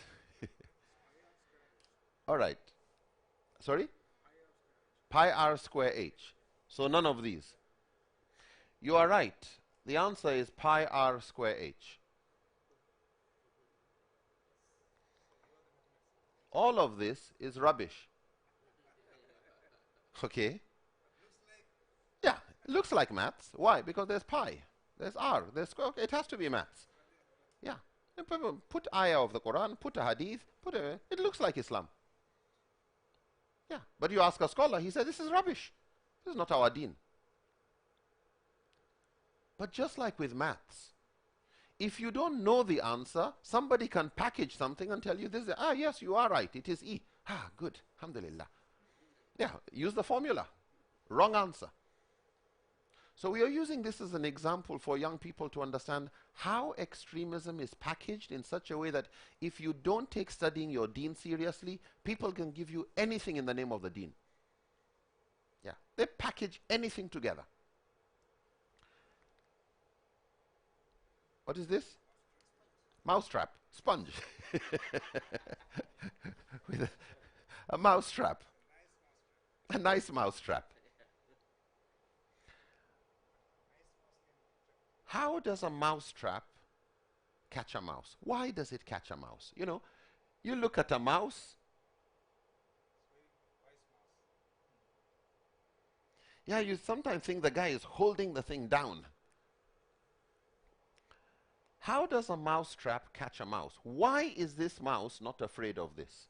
All right. Sorry? Pi r square h. So none of these. You are right. The answer is pi r square h. All of this is rubbish. Okay? Yeah, it looks like maths. Why? Because there's pi, there's r, there's square. Okay, it has to be maths. Yeah. Put ayah of the Quran, put a hadith, it looks like Islam. Yeah. But you ask a scholar, he said, this is rubbish. This is not our deen. But just like with maths, if you don't know the answer, somebody can package something and tell you this. Yes, you are right. It is E. Good. Alhamdulillah. Yeah, use the formula. Wrong answer. So we are using this as an example for young people to understand how extremism is packaged in such a way that if you don't take studying your deen seriously, people can give you anything in the name of the deen. Yeah, they package anything together. What is this? Mousetrap. Sponge. With a mousetrap. A nice mousetrap. How does a mousetrap catch a mouse? Why does it catch a mouse? You know, you look at a mouse. Yeah, you sometimes think the guy is holding the thing down. How does a mousetrap catch a mouse? Why is this mouse not afraid of this?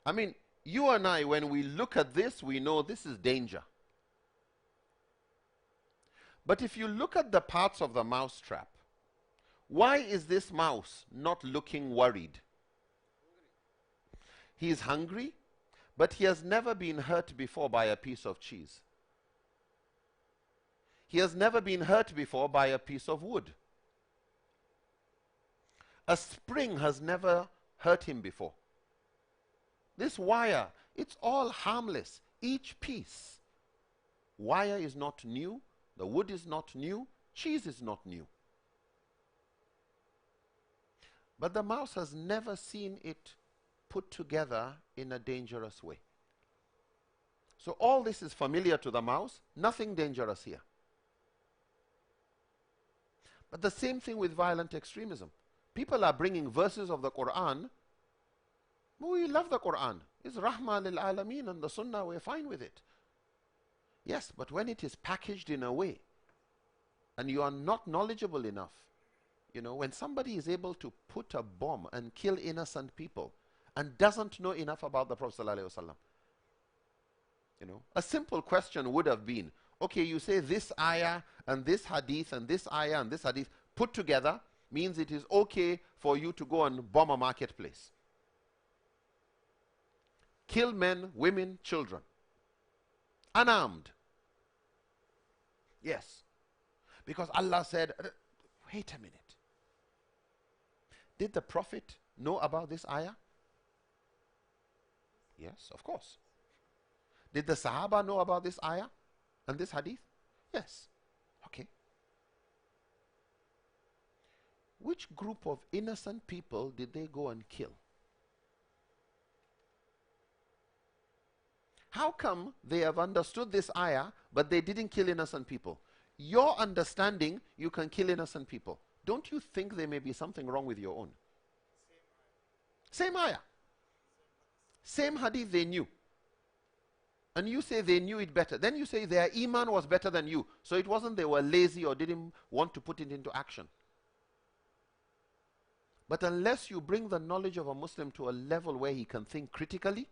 I mean, you and I, when we look at this, we know this is danger. But if you look at the parts of the mousetrap, why is this mouse not looking worried? He is hungry, but he has never been hurt before by a piece of cheese. He has never been hurt before by a piece of wood. A spring has never hurt him before. This wire, it's all harmless. Each piece. Wire is not new. The wood is not new. Cheese is not new. But the mouse has never seen it put together in a dangerous way. So all this is familiar to the mouse. Nothing dangerous here. But the same thing with violent extremism. People are bringing verses of the Quran. We love the Quran. It's Rahmah lil Alameen, and the Sunnah, we're fine with it. Yes, but when it is packaged in a way, and you are not knowledgeable enough, you know, when somebody is able to put a bomb and kill innocent people and doesn't know enough about the Prophet ﷺ, you know, a simple question would have been, okay, you say this ayah and this hadith and this ayah and this hadith put together means it is okay for you to go and bomb a marketplace. Kill men, women, children. Unarmed. Yes. Because Allah said, wait a minute. Did the Prophet know about this ayah? Yes, of course. Did the Sahaba know about this ayah and this hadith? Yes. Okay. Which group of innocent people did they go and kill? How come they have understood this ayah, but they didn't kill innocent people? Your understanding, you can kill innocent people. Don't you think there may be something wrong with your own? Same ayah. Same hadith they knew. And you say they knew it better. Then you say their iman was better than you. So it wasn't they were lazy or didn't want to put it into action. But unless you bring the knowledge of a Muslim to a level where he can think critically,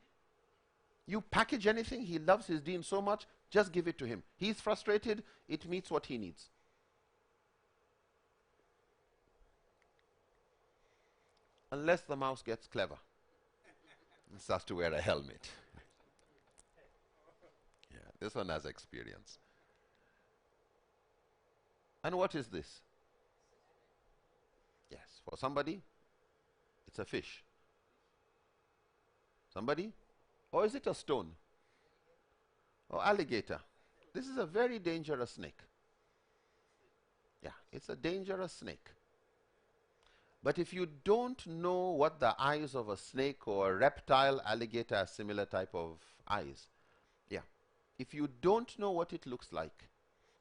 you package anything, he loves his deen so much, just give it to him. He's frustrated, it meets what he needs. unless the mouse gets clever and starts to wear a helmet. Yeah, this one has experience. And what is this? Yes, for somebody, it's a fish. Somebody? Or is it a stone? Or alligator? This is a very dangerous snake. Yeah, it's a dangerous snake. But if you don't know what the eyes of a snake or a reptile, alligator has similar type of eyes. Yeah. If you don't know what it looks like,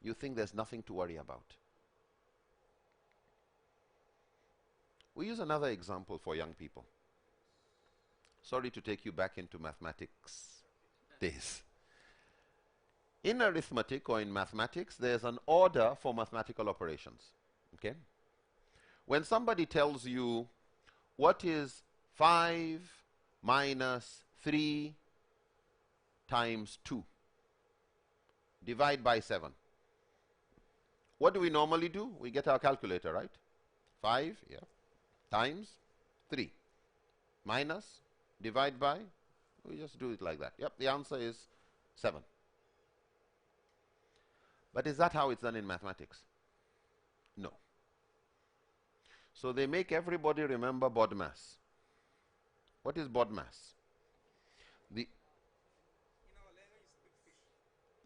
you think there's nothing to worry about. We use another example for young people. Sorry to take you back into mathematics days. In arithmetic or in mathematics, there's an order for mathematical operations. Okay? When somebody tells you, what is 5 minus 3 times 2? Divide by 7. What do we normally do? We get our calculator, right? 5, yeah, times 3. Minus, divide by, we just do it like that. Yep, the answer is 7. But is that how it's done in mathematics? No. So they make everybody remember BODMAS. What is BODMAS? The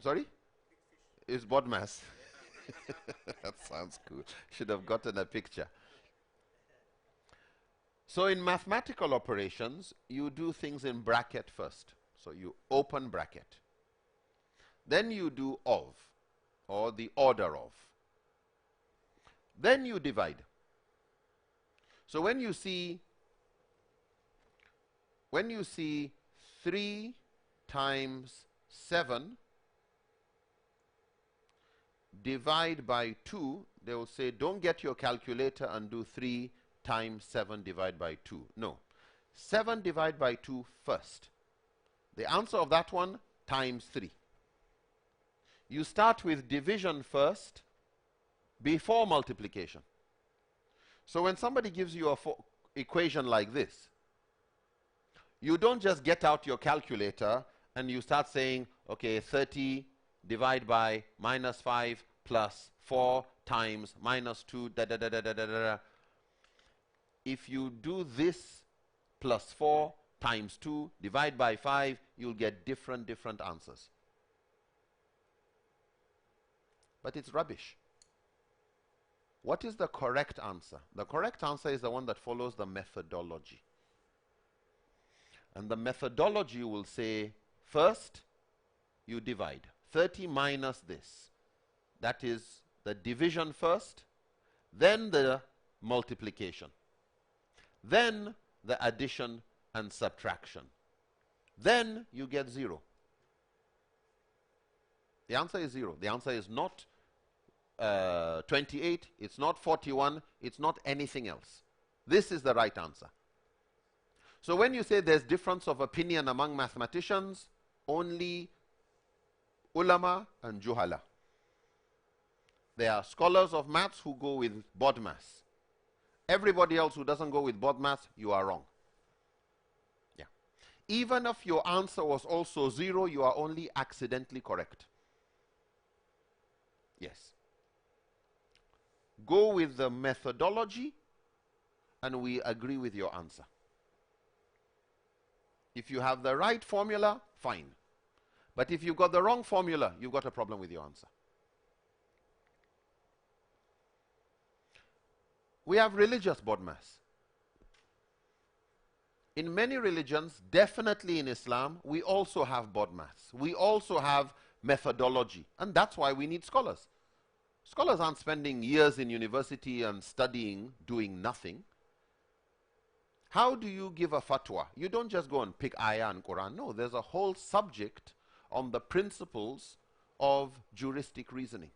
sorry? Big fish. Is BODMAS? That sounds cool. Should have gotten a picture. So in mathematical operations, you do things in bracket first. So you open bracket. Then you do of, or the order of. Then you divide. So when you see 3 times 7, divide by 2, they will say, don't get your calculator and do 3 times 7 divided by 2. No. 7 divided by 2 first. The answer of that one, times 3. You start with division first before multiplication. So when somebody gives you a equation like this, you don't just get out your calculator and you start saying, okay, 30 divided by minus 5 plus 4 times minus 2, da da da da da da da. If you do this plus 4 times 2 divide by 5, you'll get different answers. But it's rubbish. What is the correct answer? The correct answer is the one that follows the methodology. And the methodology will say, first, you divide. 30 minus this. That is the division first, then the multiplication, then the addition and subtraction. Then you get 0. The answer is 0. The answer is not 28, it's not 41, it's not anything else. This is the right answer. So when you say there's difference of opinion among mathematicians, only ulama and juhala. There are scholars of maths who go with BODMAS. Everybody else who doesn't go with BODMAS, you are wrong. Yeah. Even if your answer was also 0, you are only accidentally correct. Yes. Go with the methodology and we agree with your answer. If you have the right formula, fine. But if you've got the wrong formula, you've got a problem with your answer. We have religious BODMAS. In many religions, definitely in Islam, we also have BODMAS. We also have methodology. And that's why we need scholars. Scholars aren't spending years in university and studying, doing nothing. How do you give a fatwa? You don't just go and pick ayah and Quran. No, there's a whole subject on the principles of juristic reasoning.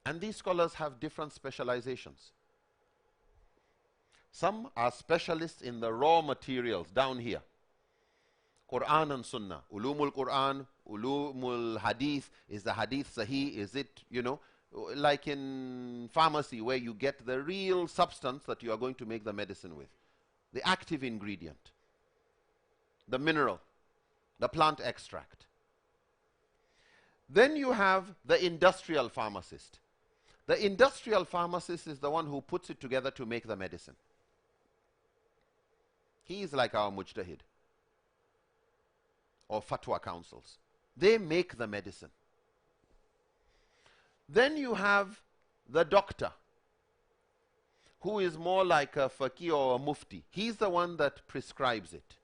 And these scholars have different specializations. Some are specialists in the raw materials down here. Quran and Sunnah. Ulumul Quran, Ulumul Hadith. Is the Hadith Sahih? Is it, like in pharmacy where you get the real substance that you are going to make the medicine with, the active ingredient, the mineral, the plant extract. Then you have the industrial pharmacist. The industrial pharmacist is the one who puts it together to make the medicine. He is like our mujtahid or fatwa councils. They make the medicine. Then you have the doctor, who is more like a faqih or a mufti. He's the one that prescribes it.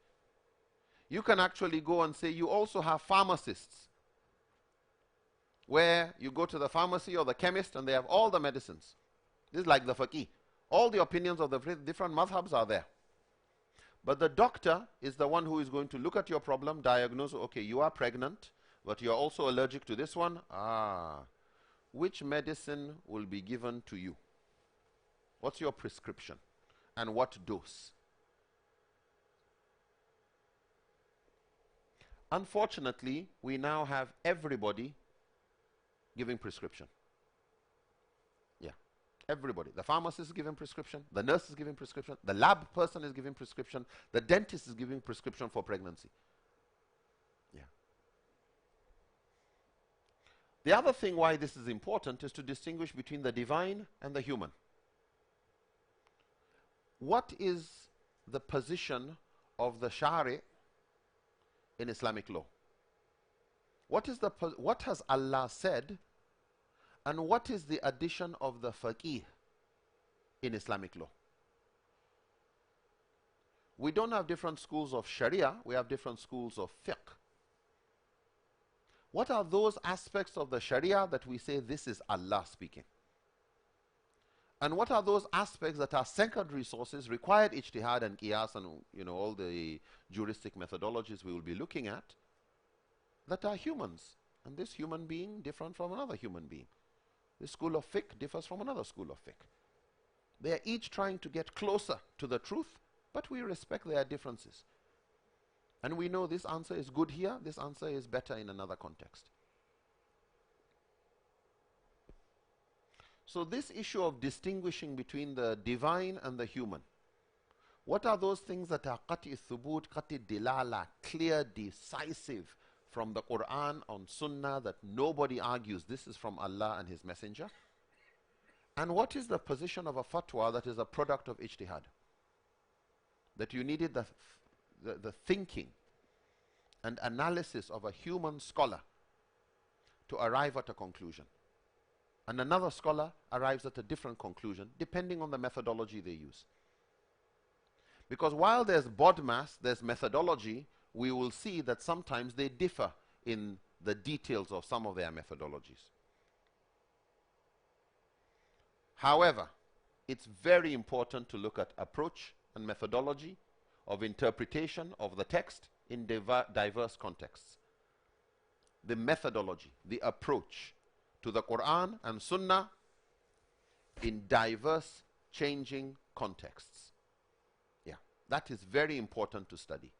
You can actually go and say you also have pharmacists, where you go to the pharmacy or the chemist and they have all the medicines. This is like the faqih. All the opinions of the different madhabs are there. But the doctor is the one who is going to look at your problem, diagnose, okay, you are pregnant, but you are also allergic to this one. Which medicine will be given to you? What's your prescription? And what dose? Unfortunately, we now have everybody giving prescription. Yeah, everybody. The pharmacist is giving prescription, the nurse is giving prescription, the lab person is giving prescription, the dentist is giving prescription for pregnancy. Yeah. The other thing why this is important is to distinguish between the divine and the human. What is the position of the shari in Islamic law? What has Allah said, and what is the addition of the faqih in Islamic law? We don't have different schools of Sharia, we have different schools of fiqh. What are those aspects of the Sharia that we say this is Allah speaking? And what are those aspects that are secondary sources, required ijtihad and qiyas and all the juristic methodologies we will be looking at, that are humans? And this human being different from another human being. This school of fiqh differs from another school of fiqh. They are each trying to get closer to the truth, but we respect their differences. And we know this answer is good here, this answer is better in another context. So this issue of distinguishing between the divine and the human, what are those things that are qati thubut, qati dilala, clear, decisive from the Quran on Sunnah that nobody argues this is from Allah and His Messenger? And what is the position of a fatwa that is a product of ijtihad? That you needed the thinking and analysis of a human scholar to arrive at a conclusion. And another scholar arrives at a different conclusion depending on the methodology they use. Because while there's bodmas, there's methodology, we will see that sometimes they differ in the details of some of their methodologies. However, it's very important to look at approach and methodology of interpretation of the text in diverse contexts. The methodology, the approach to the Quran and Sunnah in diverse, changing contexts. Yeah, that is very important to study.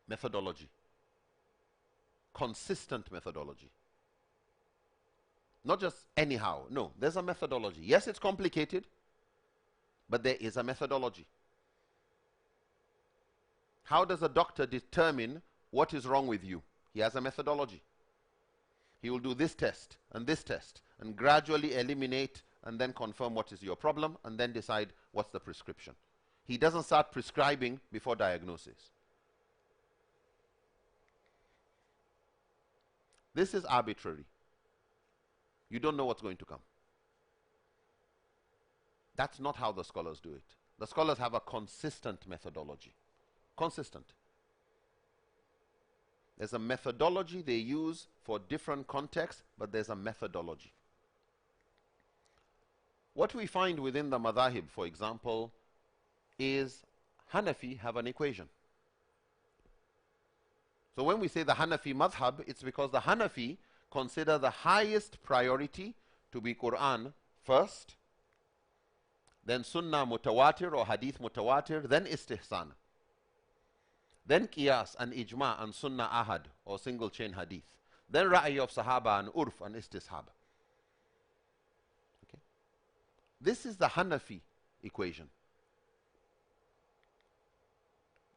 Methodology. Consistent methodology. Not just anyhow. No, there's a methodology. Yes, it's complicated, but there is a methodology. How does a doctor determine what is wrong with you? He has a methodology. He will do this test and gradually eliminate and then confirm what is your problem and then decide what's the prescription. He doesn't start prescribing before diagnosis. This is arbitrary. You don't know what's going to come. That's not how the scholars do it. The scholars have a consistent methodology. Consistent. There's a methodology they use for different contexts, but there's a methodology. What we find within the madhahib, for example, is Hanafi have an equation. So when we say the Hanafi madhab, it's because the Hanafi consider the highest priority to be Quran first, then Sunnah mutawatir or Hadith mutawatir, then Istihsan. Then Qiyas and Ijma and Sunnah Ahad or single chain Hadith. Then Ra'yi of Sahaba and Urf and Istishab. Okay. This is the Hanafi equation.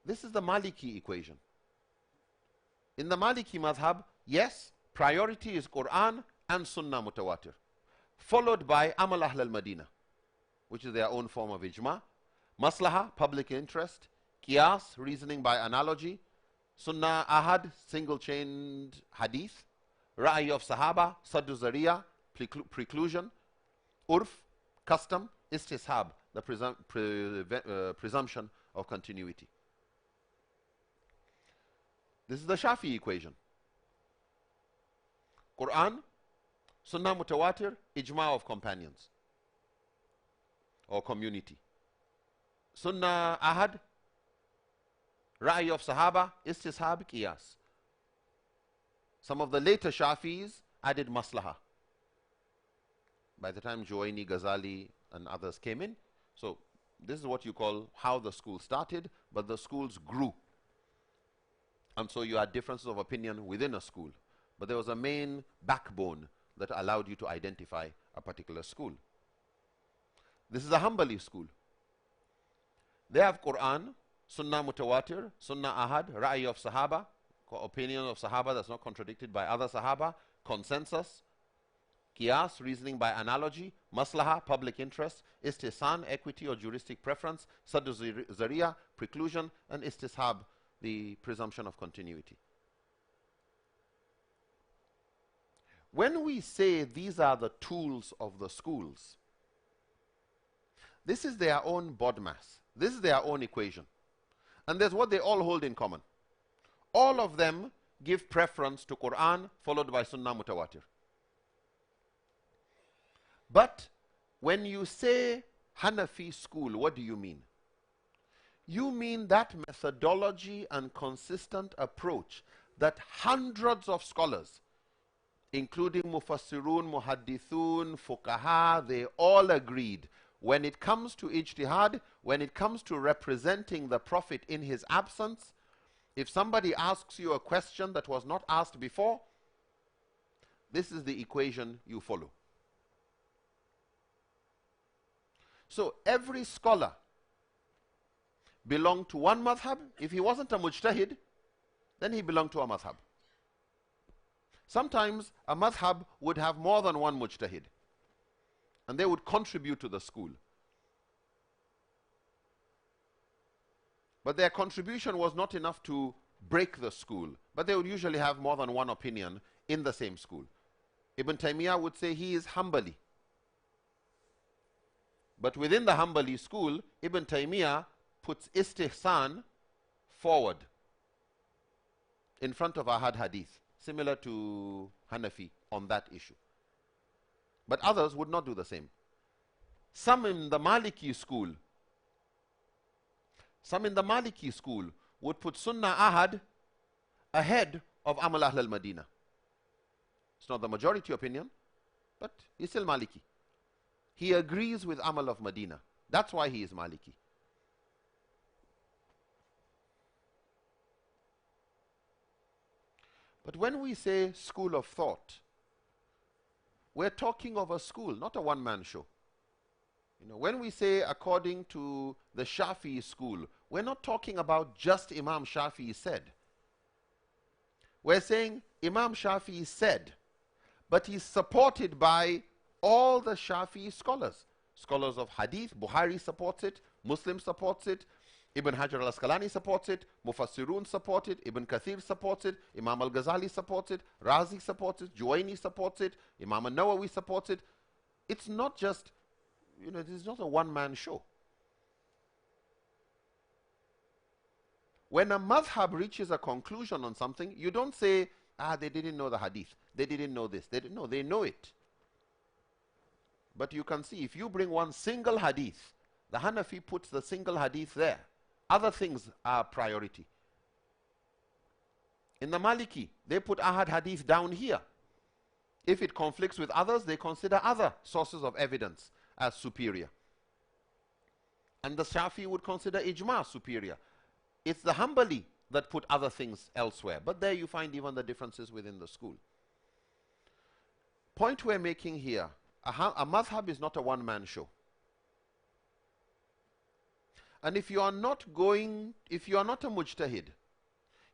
This is the Maliki equation. In the Maliki madhab, yes, priority is Quran and Sunnah mutawatir, followed by Amal Ahl al-Madinah, which is their own form of ijma, Maslaha, public interest, Qiyas, reasoning by analogy, Sunnah Ahad, single-chained hadith, Ra'yi of Sahaba, Saddu Zariya, preclusion, Urf, custom, Istishab, the presumption of continuity. This is the Shafi equation. Quran, Sunnah Mutawatir, Ijma of companions or community. Sunnah Ahad, Ra'yi of Sahaba, Istishab, Qiyas. Some of the later Shafis added Maslaha. By the time Juwayni, Ghazali and others came in. So this is what you call how the school started, but the schools grew. And so you had differences of opinion within a school. But there was a main backbone that allowed you to identify a particular school. This is a Hanbali school. They have Quran, Sunnah Mutawatir, Sunnah Ahad, Ra'yi of Sahaba, opinion of Sahaba that's not contradicted by other Sahaba, consensus, Qiyas, reasoning by analogy, Maslaha, public interest, Istihsan, equity or juristic preference, Saddu Zariya, preclusion, and Istishab, the presumption of continuity. When we say these are the tools of the schools, this is their own BODMAS. This is their own equation. And there's what they all hold in common. All of them give preference to Quran followed by Sunnah Mutawatir. But when you say Hanafi school, what do you mean? You mean that methodology and consistent approach that hundreds of scholars, including Mufassirun, Muhaddithun, Fuqaha, they all agreed when it comes to ijtihad, when it comes to representing the Prophet in his absence, if somebody asks you a question that was not asked before, this is the equation you follow. So every scholar belonged to one madhab. If he wasn't a mujtahid, then he belonged to a madhab. Sometimes a madhab would have more than one mujtahid, and they would contribute to the school. But their contribution was not enough to break the school, but they would usually have more than one opinion in the same school. Ibn Taymiyyah would say he is Hanbali. But within the Hanbali school, Ibn Taymiyyah puts istihsan forward in front of Ahad Hadith, similar to Hanafi on that issue. But others would not do the same. Some in the Maliki school would put Sunnah Ahad ahead of Amal Ahl al-Madinah. It's not the majority opinion, but he's still Maliki. He agrees with Amal of Medina. That's why he is Maliki. But when we say school of thought, we're talking of a school, not a one-man show. You know, when we say according to the Shafi'i school, we're not talking about just Imam Shafi'i said. We're saying Imam Shafi'i said, but he's supported by all the Shafi'i scholars. Scholars of Hadith, Bukhari supports it, Muslim supports it, Ibn Hajar al-Asqalani supports it, Mufassirun support it, Ibn Kathir supports it, Imam al-Ghazali supports it, Razi supports it, Juwayni supports it, Imam al-Nawawi supports it. It's not just, you know, this is not a one-man show. When a madhab reaches a conclusion on something, you don't say, they didn't know the hadith, they didn't know this, they didn't know, they know it. But you can see, if you bring one single hadith, the Hanafi puts the single hadith there. Other things are priority. In the Maliki, they put Ahad hadith down here. If it conflicts with others, they consider other sources of evidence as superior. And the Shafi would consider Ijma superior. It's the Hanbali that put other things elsewhere. But there you find even the differences within the school. point we're making here, a madhab is not a one-man show. And if you are not a mujtahid,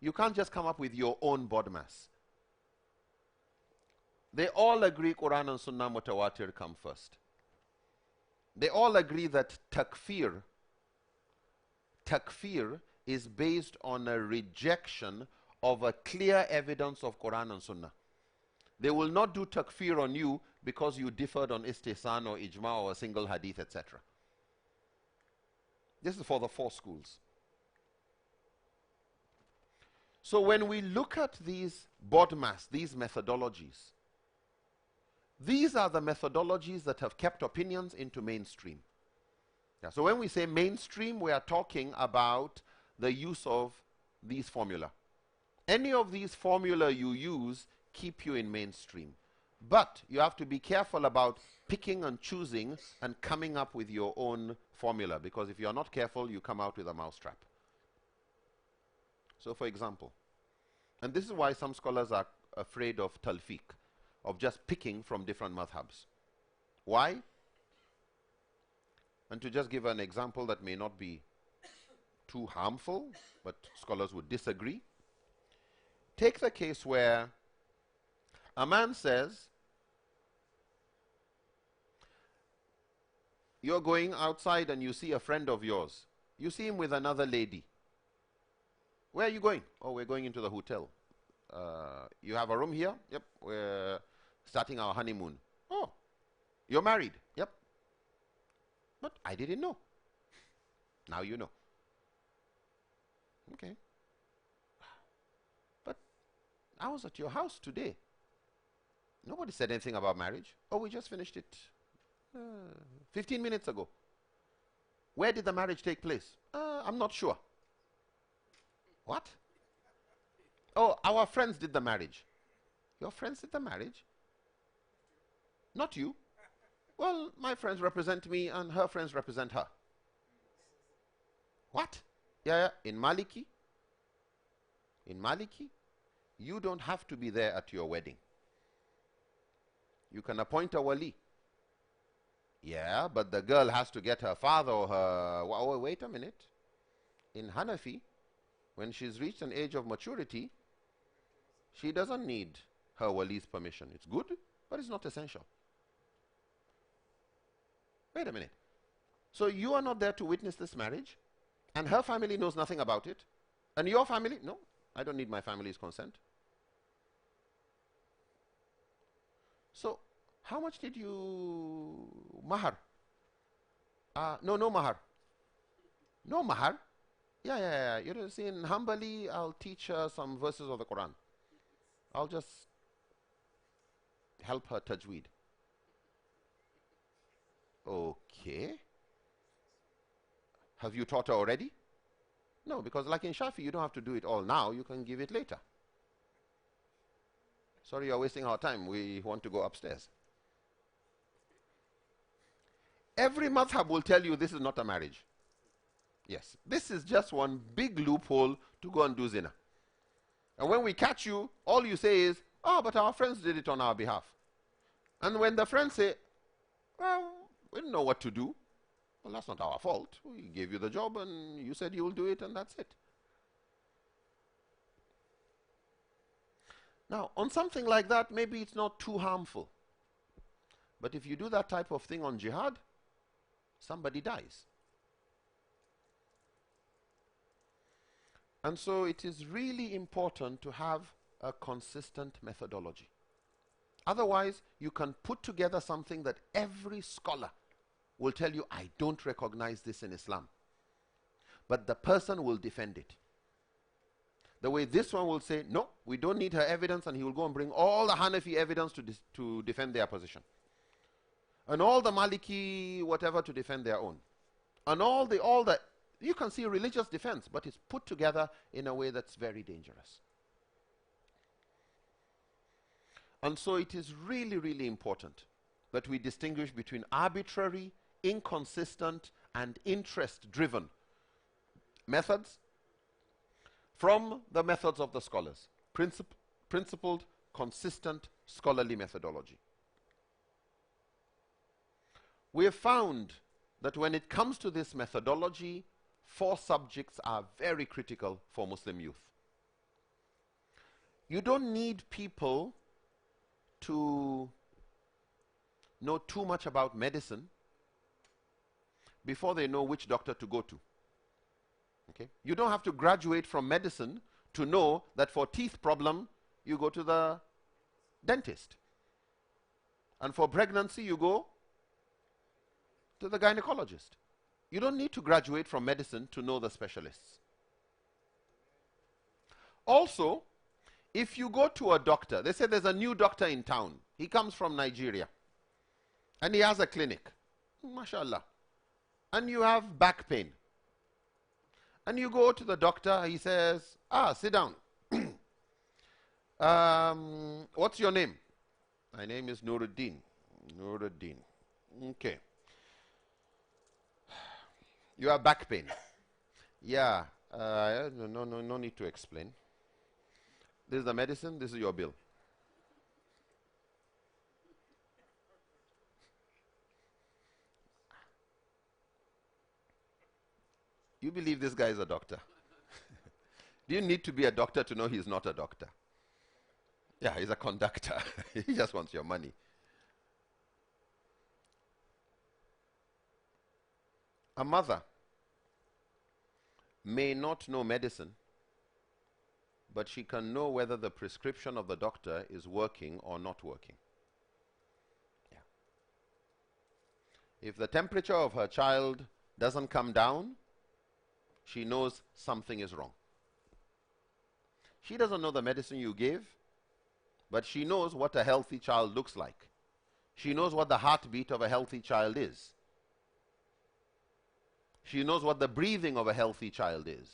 you can't just come up with your own bodmas. They all agree Quran and Sunnah mutawatir come first. They all agree that takfir is based on a rejection of a clear evidence of Quran and Sunnah. They will not do takfir on you because you differed on istihsan or ijma or a single hadith, etc. This is for the four schools. So when we look at these bodmas, these methodologies, these are the methodologies that have kept opinions into mainstream. Yeah, so when we say mainstream, we are talking about the use of these formula. Any of these formula you use keep you in mainstream. But you have to be careful about picking and choosing and coming up with your own formula, because if you are not careful, you come out with a mousetrap. So for example, and this is why some scholars are afraid of talfiq, of just picking from different madhabs. Why? And to just give an example that may not be too harmful, but scholars would disagree. Take the case where a man says, you're going outside and you see a friend of yours. You see him with another lady. Where are you going? Oh, we're going into the hotel. You have a room here? Yep. We're starting our honeymoon. Oh, you're married? Yep. But I didn't know. Now you know. Okay. But I was at your house today. Nobody said anything about marriage. Oh, we just finished it 15 minutes ago. Where did the marriage take place? I'm not sure. What? Oh, our friends did the marriage. Your friends did the marriage? Not you. Well, my friends represent me and her friends represent her. What? Yeah, in Maliki, you don't have to be there at your wedding. You can appoint a wali. Yeah, but the girl has to get her father or her... Oh, wait a minute. In Hanafi, when she's reached an age of maturity, she doesn't need her wali's permission. It's good, but it's not essential. Wait a minute. So you are not there to witness this marriage, and her family knows nothing about it, and your family... No, I don't need my family's consent. So, how much did you... Mahar? No mahar. No mahar? Yeah. You see, in Hanbali, I'll teach her some verses of the Quran. I'll just help her tajweed. Okay. Have you taught her already? No, because like in Shafi, you don't have to do it all now. You can give it later. Sorry, you're wasting our time. We want to go upstairs. Every madhab will tell you this is not a marriage. Yes, this is just one big loophole to go and do zina. And when we catch you, all you say is, oh, but our friends did it on our behalf. And when the friends say, well, we didn't know what to do, well, that's not our fault. We gave you the job and you said you will do it and that's it. Now, on something like that, maybe it's not too harmful. But if you do that type of thing on jihad, somebody dies. And so it is really important to have a consistent methodology. Otherwise, you can put together something that every scholar will tell you, I don't recognize this in Islam. But the person will defend it. The way this one will say, no, we don't need her evidence, and he will go and bring all the Hanafi evidence to defend their position. And all the Maliki whatever to defend their own. And all the you can see religious defense, but it's put together in a way that's very dangerous. And so it is really, really important that we distinguish between arbitrary, inconsistent, and interest-driven methods from the methods of the scholars. Principled, consistent, scholarly methodology. We have found that when it comes to this methodology, 4 subjects are very critical for Muslim youth. You don't need people to know too much about medicine before they know which doctor to go to. Okay? You don't have to graduate from medicine to know that for teeth problem, you go to the dentist. And for pregnancy, you go to the gynecologist. You don't need to graduate from medicine to know the specialists. Also, if you go to a doctor, they say there's a new doctor in town. He comes from Nigeria. And he has a clinic. MashaAllah. And you have back pain. And you go to the doctor, he says, sit down. What's your name? My name is Nuruddin. Nuruddin. Okay. You have back pain. Yeah. No need to explain. This is the medicine, this is your bill. You believe this guy is a doctor? Do you need to be a doctor to know he's not a doctor? Yeah, he's a conductor. He just wants your money. A mother may not know medicine, but she can know whether the prescription of the doctor is working or not working. Yeah. If the temperature of her child doesn't come down, she knows something is wrong. She doesn't know the medicine you gave, but she knows what a healthy child looks like. She knows what the heartbeat of a healthy child is. She knows what the breathing of a healthy child is.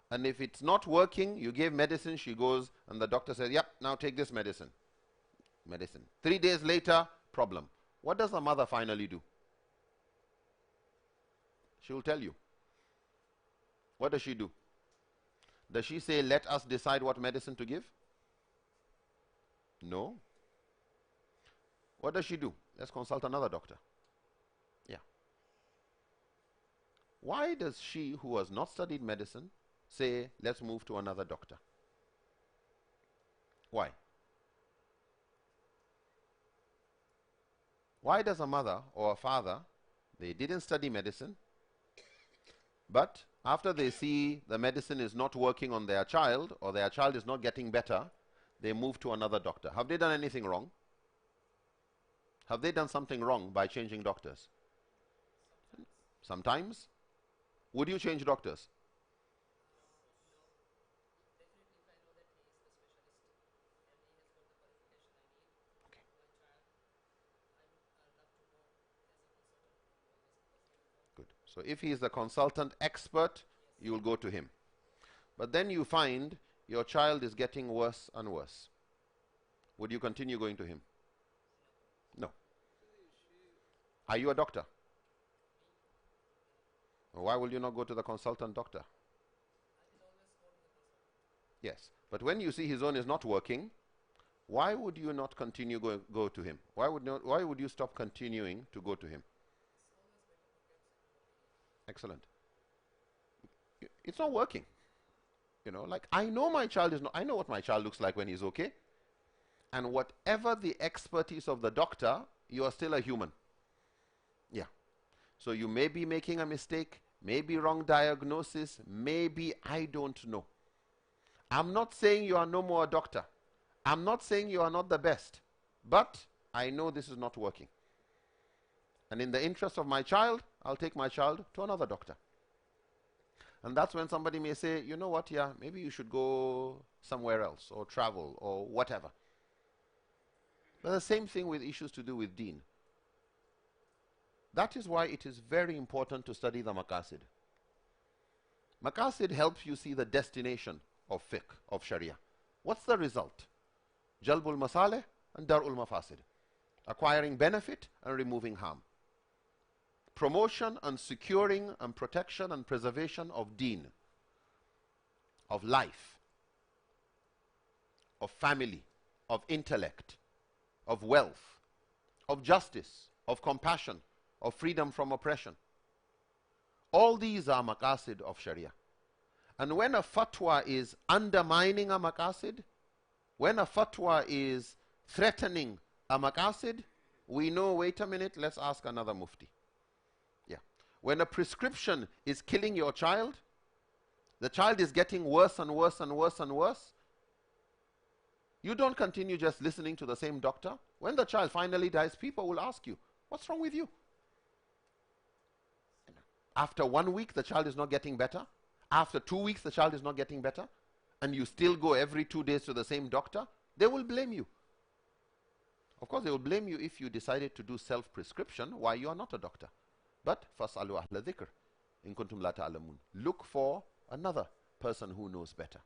And if it's not working, you gave medicine, she goes, and the doctor says, yep, now take this medicine. 3 days later, problem. What does the mother finally do? She will tell you. What does she do? Does she say, let us decide what medicine to give? No. What does she do? Let's consult another doctor. Yeah. Why does she, who has not studied medicine, say, let's move to another doctor? Why? Why does a mother or a father, they didn't study medicine, but after they see the medicine is not working on their child, or their child is not getting better, they move to another doctor? Have they done anything wrong? Have they done something wrong by changing doctors? Sometimes. Would you change doctors? Good. So if he is the consultant expert, you will go to him. But then you find your child is getting worse and worse. Would you continue going to him? No. Are you a doctor? Why will you not go to the consultant doctor? Yes. But when you see his own is not working, why would you not continue go to him? Why would you stop continuing to go to him? Excellent. It's not working. You know, like I know my child is not, I know what my child looks like when he's okay. And whatever the expertise of the doctor, you are still a human. Yeah. So you may be making a mistake, maybe wrong diagnosis, maybe I don't know. I'm not saying you are no more a doctor. I'm not saying you are not the best. But I know this is not working. And in the interest of my child, I'll take my child to another doctor. And that's when somebody may say, you know what, yeah, maybe you should go somewhere else or travel or whatever. But the same thing with issues to do with deen. That is why it is very important to study the maqasid. Maqasid helps you see the destination of fiqh, of sharia. What's the result? Jalbul masaleh and dar'ul mafasid. Acquiring benefit and removing harm. Promotion and securing and protection and preservation of deen, of life, of family, of intellect, of wealth, of justice, of compassion, of freedom from oppression. All these are maqasid of Sharia. And when a fatwa is undermining a maqasid, when a fatwa is threatening a maqasid, we know, wait a minute, let's ask another mufti. Yeah. When a prescription is killing your child, the child is getting worse and worse and worse and worse, you don't continue just listening to the same doctor. When the child finally dies, people will ask you, what's wrong with you? After 1 week, the child is not getting better. After 2 weeks, the child is not getting better. And you still go every 2 days to the same doctor. They will blame you. Of course, they will blame you if you decided to do self-prescription while you are not a doctor. But فَاسْأَلُوا أَهْلَ ذِكْرِ إِن كُنْتُمْ لَا تَعْلَمُونَ. Look for another person who knows better.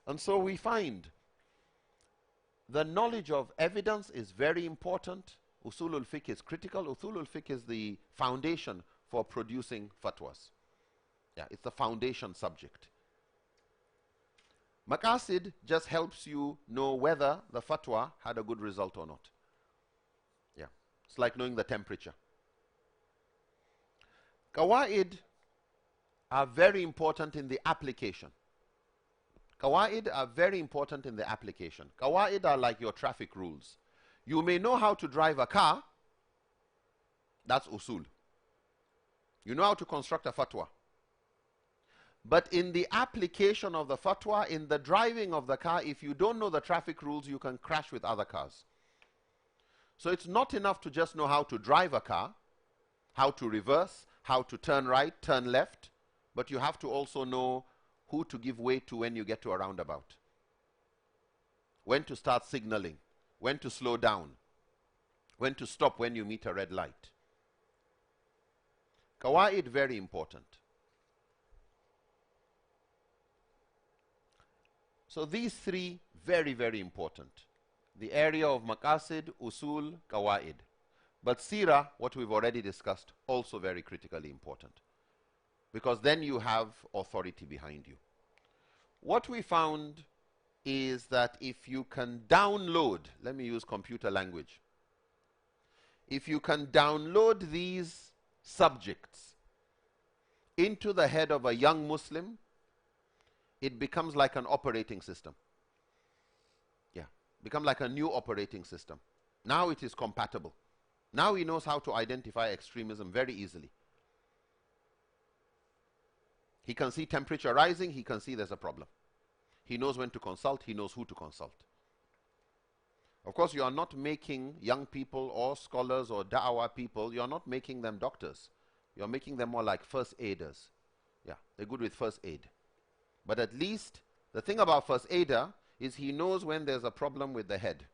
And so we find the knowledge of evidence is very important. Usulul fiqh is critical. Usulul fiqh is the foundation for producing fatwas. Yeah, it's the foundation subject. Maqasid just helps you know whether the fatwa had a good result or not. Yeah, it's like knowing the temperature. Qawaid are very important in the application. Qawaid are very important in the application. Qawaid are like your traffic rules. You may know how to drive a car, that's usul. You know how to construct a fatwa. But in the application of the fatwa, in the driving of the car, if you don't know the traffic rules, you can crash with other cars. So it's not enough to just know how to drive a car, how to reverse, how to turn right, turn left, but you have to also know who to give way to when you get to a roundabout, when to start signaling, when to slow down, when to stop when you meet a red light. Qawaid, very important. So these three, very, very important. The area of maqasid, usul, qawaid. But seerah, what we've already discussed, also very critically important. Because then you have authority behind you. What we found is that if you can download, let me use computer language, if you can download these subjects into the head of a young Muslim, it becomes like an operating system. Yeah, become like a new operating system. Now it is compatible. Now he knows how to identify extremism very easily. He can see temperature rising, he can see there's a problem. He knows when to consult, he knows who to consult. Of course, you are not making young people or scholars or da'wah people, you are not making them doctors. You are making them more like first aiders. Yeah, they're good with first aid. But at least, the thing about first aider is he knows when there's a problem with the head.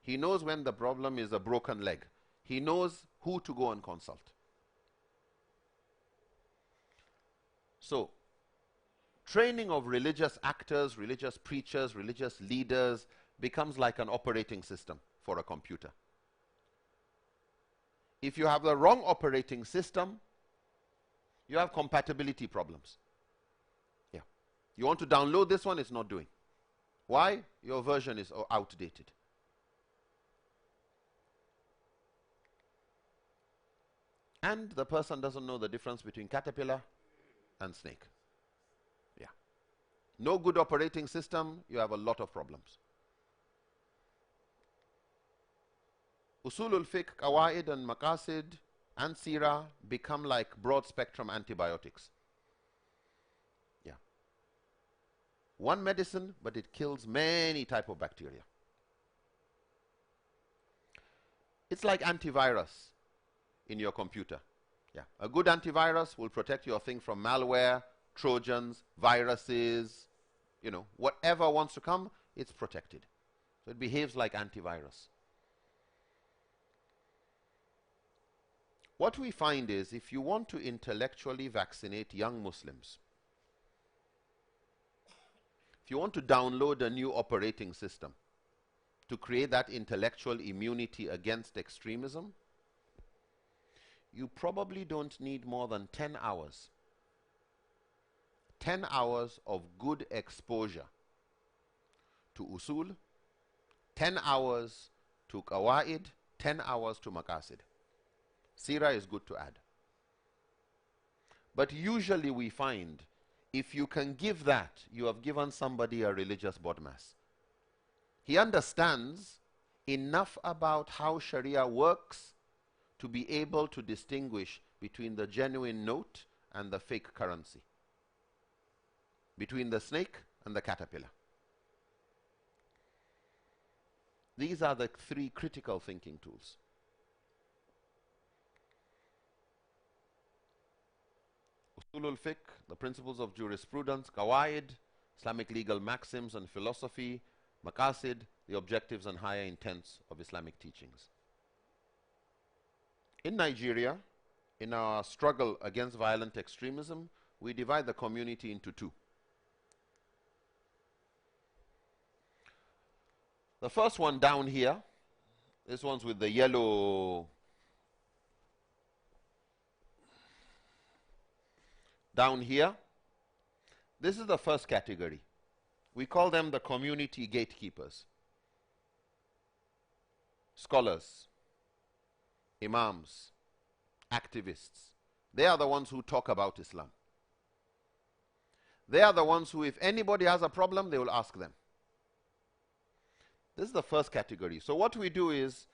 He knows when the problem is a broken leg. He knows who to go and consult. So, training of religious actors, religious preachers, religious leaders becomes like an operating system for a computer. If you have the wrong operating system, you have compatibility problems. Yeah. You want to download this one, it's not doing. Why? Your version is outdated. And the person doesn't know the difference between caterpillar and snake. Yeah. No good operating system, you have a lot of problems. Usulul fiqh, qawaid and maqasid and seerah become like broad spectrum antibiotics. Yeah. One medicine, but it kills many types of bacteria. It's like antivirus in your computer. Yeah. A good antivirus will protect your thing from malware, trojans, viruses, you know, whatever wants to come, it's protected. So it behaves like antivirus. What we find is, if you want to intellectually vaccinate young Muslims, if you want to download a new operating system to create that intellectual immunity against extremism, you probably don't need more than 10 hours. 10 hours of good exposure to usul, 10 hours to qawaid, 10 hours to maqasid. Sirah is good to add. But usually we find if you can give that, you have given somebody a religious bodmas. He understands enough about how Sharia works to be able to distinguish between the genuine note and the fake currency, between the snake and the caterpillar. These are the three critical thinking tools. Usulul fiqh, the principles of jurisprudence, qawaid, Islamic legal maxims and philosophy, maqasid, the objectives and higher intents of Islamic teachings. In Nigeria, in our struggle against violent extremism, we divide the community into two. The first one down here, this one's with the yellow down here. This is the first category. We call them the community gatekeepers. Scholars, imams, activists. They are the ones who talk about Islam. They are the ones who, if anybody has a problem, they will ask them. This is the first category. So what we do is,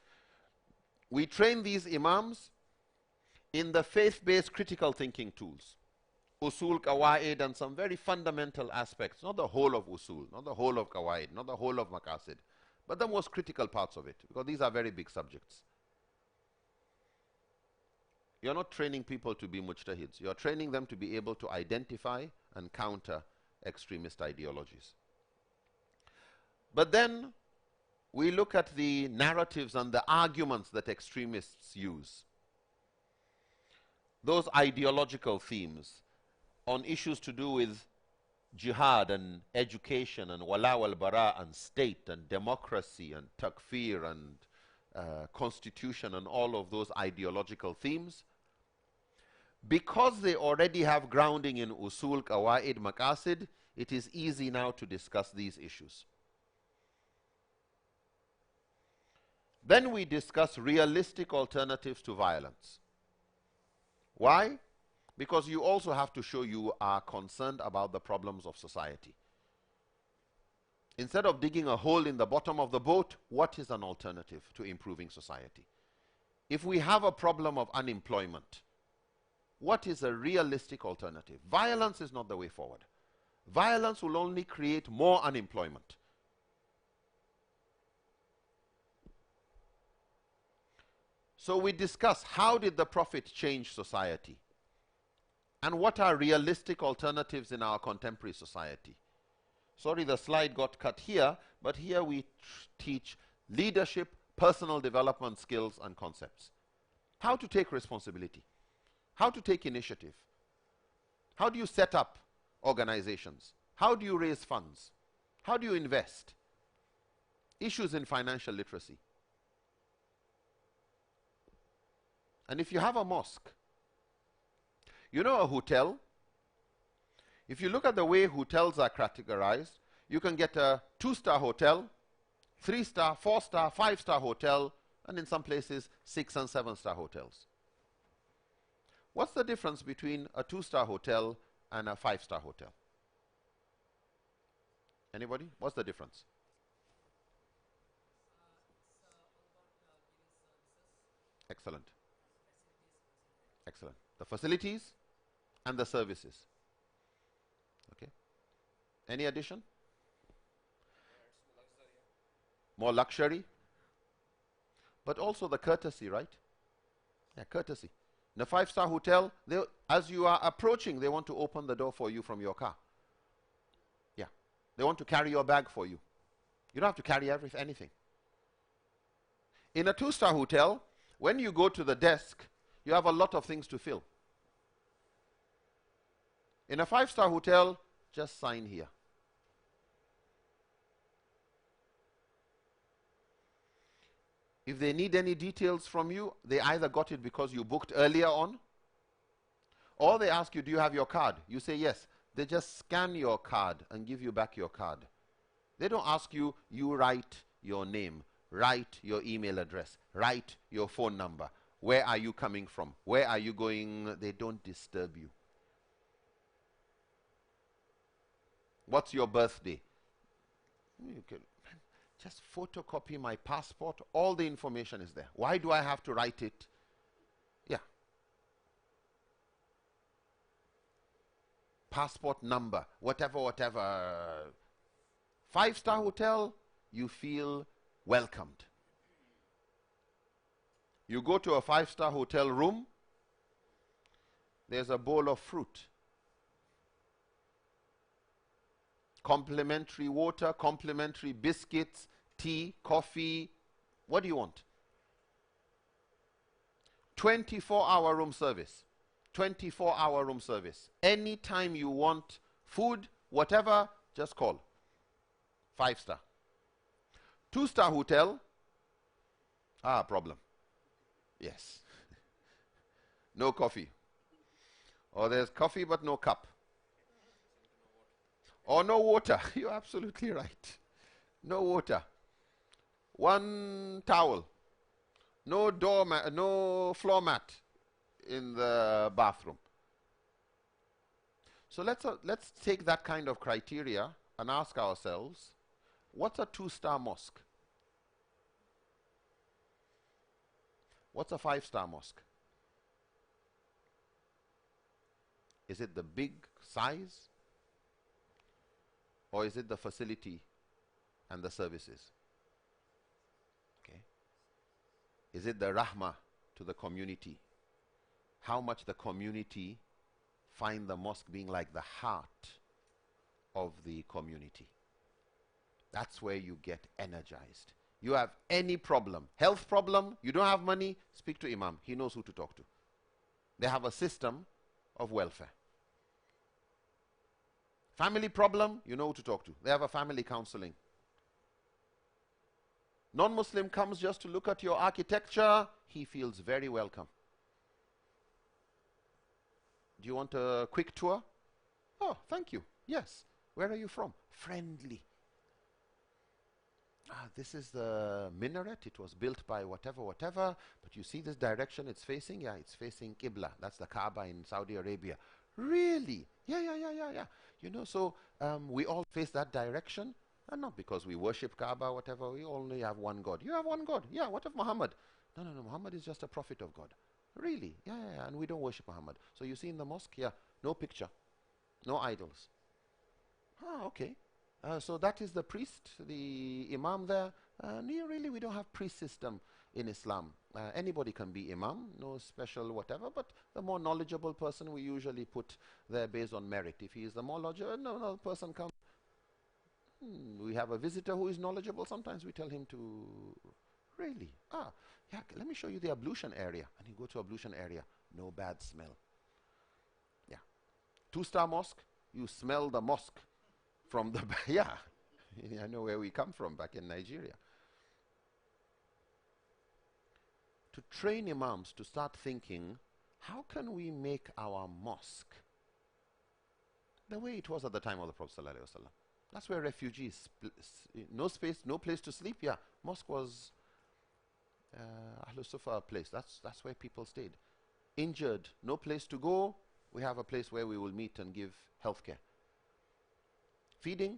we train these imams in the faith-based critical thinking tools. Usul, qawaid, and some very fundamental aspects. Not the whole of usul, not the whole of qawaid, not the whole of maqasid, but the most critical parts of it, because these are very big subjects. You're not training people to be mujtahids. You're training them to be able to identify and counter extremist ideologies. But then we look at the narratives and the arguments that extremists use. Those ideological themes on issues to do with jihad and education and wala wal bara and state and democracy and takfir and constitution and all of those ideological themes. Because they already have grounding in usul, qawaid, maqasid, it is easy now to discuss these issues. Then we discuss realistic alternatives to violence. Why? Because you also have to show you are concerned about the problems of society. Instead of digging a hole in the bottom of the boat, what is an alternative to improving society? If we have a problem of unemployment, what is a realistic alternative? Violence is not the way forward. Violence will only create more unemployment. So we discuss, how did the Prophet change society? And what are realistic alternatives in our contemporary society? Sorry, the slide got cut here, but here we teach leadership, personal development skills and concepts. How to take responsibility. How to take initiative. How do you set up organizations? How do you raise funds? How do you invest? Issues in financial literacy. And if you have a mosque, you know a hotel, if you look at the way hotels are categorized, you can get a 2-star hotel, 3-star, 4-star, 5-star hotel, and in some places 6 and 7-star hotels. What's the difference between a 2-star hotel and a 5-star hotel? Anybody? What's the difference? Excellent. Excellent. The facilities and the services. Okay. Any addition? More luxury. But also the courtesy, right? Yeah, courtesy. In a 5-star hotel, as you are approaching, they want to open the door for you from your car. Yeah. They want to carry your bag for you. You don't have to carry anything. In a 2-star hotel, when you go to the desk, you have a lot of things to fill. In a 5-star hotel, just sign here. If they need any details from you, they either got it because you booked earlier on, or they ask you, do you have your card? You say yes. They just scan your card and give you back your card. They don't ask you, you write your name, write your email address, write your phone number. Where are you coming from? Where are you going? They don't disturb you. What's your birthday? You can just photocopy my passport. All the information is there. Why do I have to write it? Yeah. Passport number, whatever, whatever. 5-star hotel, you feel welcomed. You go to a 5-star hotel room, there's a bowl of fruit. Complimentary water, complimentary biscuits, tea, coffee. What do you want? 24-hour room service. 24-hour room service. Anytime you want food, whatever, just call. 5-star. 2-star hotel, problem. Yes. No coffee. Or there's coffee but no cup. Or no water. You're absolutely right. No water. One towel. No doormat, no floor mat in the bathroom. So let's take that kind of criteria and ask ourselves, what's a 2-star mosque? What's a 5-star mosque? Is it the big size? Or is it the facility and the services? Okay. Is it the rahmah to the community? How much the community find the mosque being like the heart of the community? That's where you get energized. You have any problem, health problem, you don't have money, speak to Imam. He knows who to talk to. They have a system of welfare. Family problem, you know who to talk to. They have a family counseling. Non-Muslim comes just to look at your architecture, he feels very welcome. Do you want a quick tour? Oh, thank you. Yes. Where are you from? Friendly. This is the minaret. It was built by whatever, whatever. But you see this direction it's facing? Yeah, it's facing Qibla. That's the Kaaba in Saudi Arabia. Really? Yeah. You know, so we all face that direction. And not because we worship Kaaba, whatever. We only have one God. You have one God. Yeah, what of Muhammad? No. Muhammad is just a prophet of God. Really? Yeah. And we don't worship Muhammad. So you see in the mosque, yeah, no picture. No idols. Okay. So that is the priest, the imam there. Really, we don't have priest system in Islam. Anybody can be imam, no special whatever, but the more knowledgeable person we usually put there based on merit. If he is the more knowledgeable, no person comes. We have a visitor who is knowledgeable. Sometimes we tell him to, really? Yeah, let me show you the ablution area. And you go to ablution area, no bad smell. Yeah. 2-star mosque, you smell the mosque. From the yeah, I know where we come from back in Nigeria. To train imams to start thinking, how can we make our mosque the way it was at the time of the Prophet ﷺ? That's where refugees, no space, no place to sleep. Yeah, mosque was Ahlus Sufa place. That's where people stayed. Injured, no place to go. We have a place where we will meet and give healthcare. Feeding.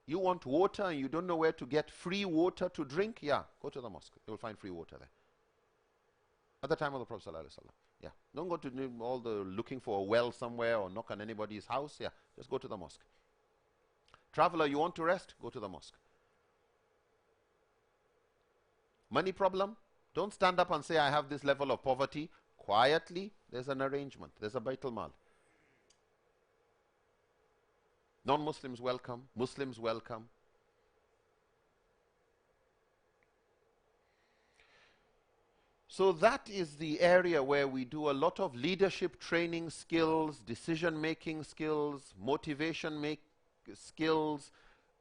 You want water and you don't know where to get free water to drink? Yeah, go to the mosque. You will find free water there. At the time of the Prophet ﷺ. Yeah, don't go to all the looking for a well somewhere or knock on anybody's house. Yeah, just go to the mosque. Traveler, you want to rest? Go to the mosque. Money problem? Don't stand up and say, I have this level of poverty. Quietly, there's an arrangement. There's a Baitul Mal. Non-Muslims welcome, Muslims welcome. So that is the area where we do a lot of leadership training skills, decision-making skills, motivation skills,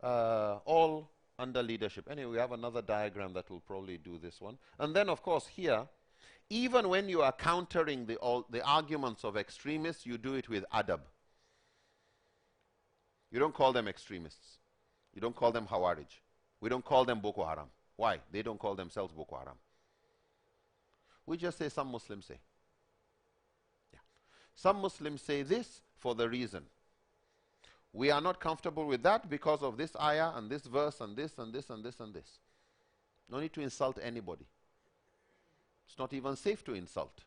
all under leadership. Anyway, we have another diagram that will probably do this one. And then, of course, here, even when you are countering the arguments of extremists, you do it with adab. You don't call them extremists. You don't call them Hawarij. We don't call them Boko Haram. Why? They don't call themselves Boko Haram. We just say some Muslims say. Yeah. Some Muslims say this for the reason. We are not comfortable with that because of this ayah and this verse and this and this and this and this. No need to insult anybody. It's not even safe to insult.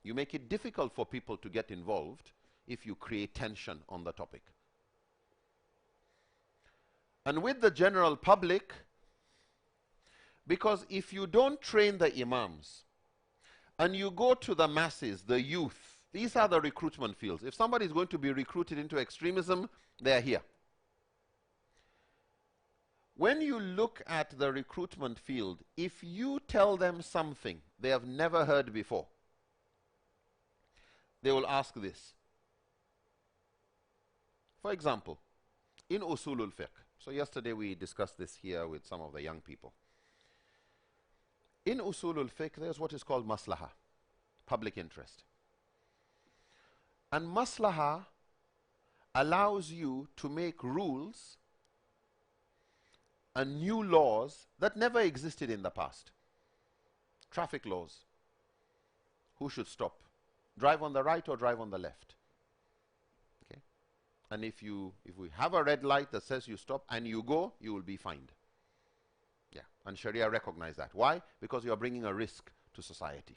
You make it difficult for people to get involved if you create tension on the topic. And with the general public, because if you don't train the imams and you go to the masses, the youth, these are the recruitment fields. If somebody is going to be recruited into extremism, they are here. When you look at the recruitment field, if you tell them something they have never heard before, they will ask this. For example, in usulul fiqh, so yesterday we discussed this here with some of the young people. In usulul fiqh, there's what is called maslaha, public interest. And maslaha allows you to make rules and new laws that never existed in the past. Traffic laws. Who should stop? Drive on the right or drive on the left? Okay. And if we have a red light that says you stop and you go, you will be fined. Yeah. And Sharia recognize that. Why? Because you are bringing a risk to society.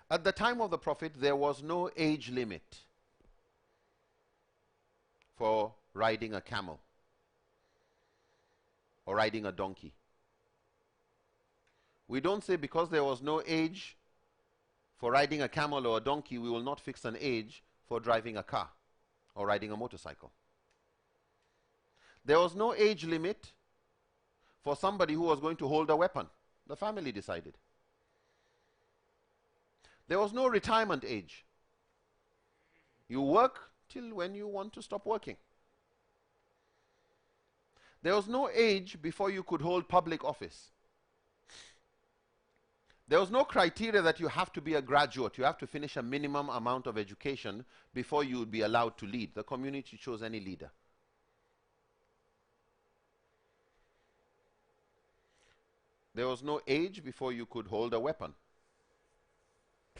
At the time of the Prophet, there was no age limit for riding a camel or riding a donkey. We don't say because there was no age for riding a camel or a donkey, we will not fix an age for driving a car or riding a motorcycle. There was no age limit for somebody who was going to hold a weapon. The family decided. There was no retirement age. You work till when you want to stop working. There was no age before you could hold public office. There was no criteria that you have to be a graduate. You have to finish a minimum amount of education before you would be allowed to lead. The community chose any leader. There was no age before you could hold a weapon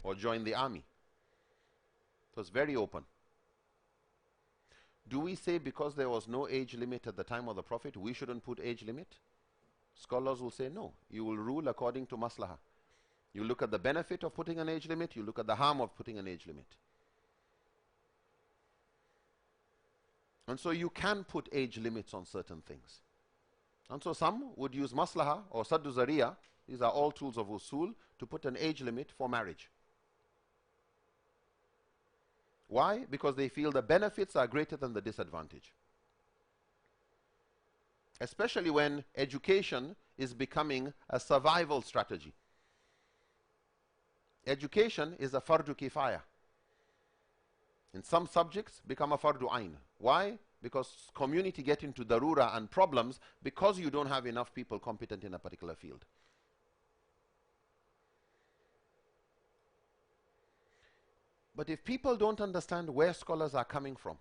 or join the army. It was very open. Do we say because there was no age limit at the time of the Prophet, we shouldn't put age limit? Scholars will say no. You will rule according to maslahah. You look at the benefit of putting an age limit, you look at the harm of putting an age limit. And so you can put age limits on certain things. And so some would use maslahah or saddu zariya, these are all tools of usul, to put an age limit for marriage. Why? Because they feel the benefits are greater than the disadvantage. Especially when education is becoming a survival strategy. Education is a fardu kifaya. In some subjects, become a fardu ain. Why? Because community get into darura and problems because you don't have enough people competent in a particular field. But if people don't understand where scholars are coming from,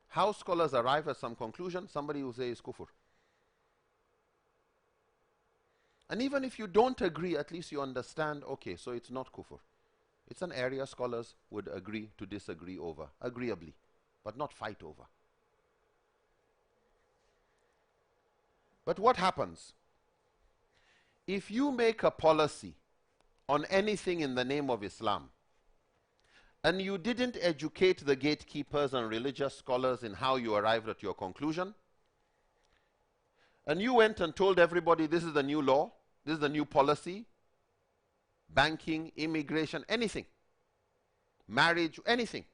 how scholars arrive at some conclusion, somebody will say is kufr. And even if you don't agree, at least you understand, okay, so it's not kufr. It's an area scholars would agree to disagree over, agreeably, but not fight over. But what happens? If you make a policy on anything in the name of Islam, and you didn't educate the gatekeepers and religious scholars in how you arrived at your conclusion, and you went and told everybody this is the new law, this is the new policy, banking, immigration, anything, marriage, anything,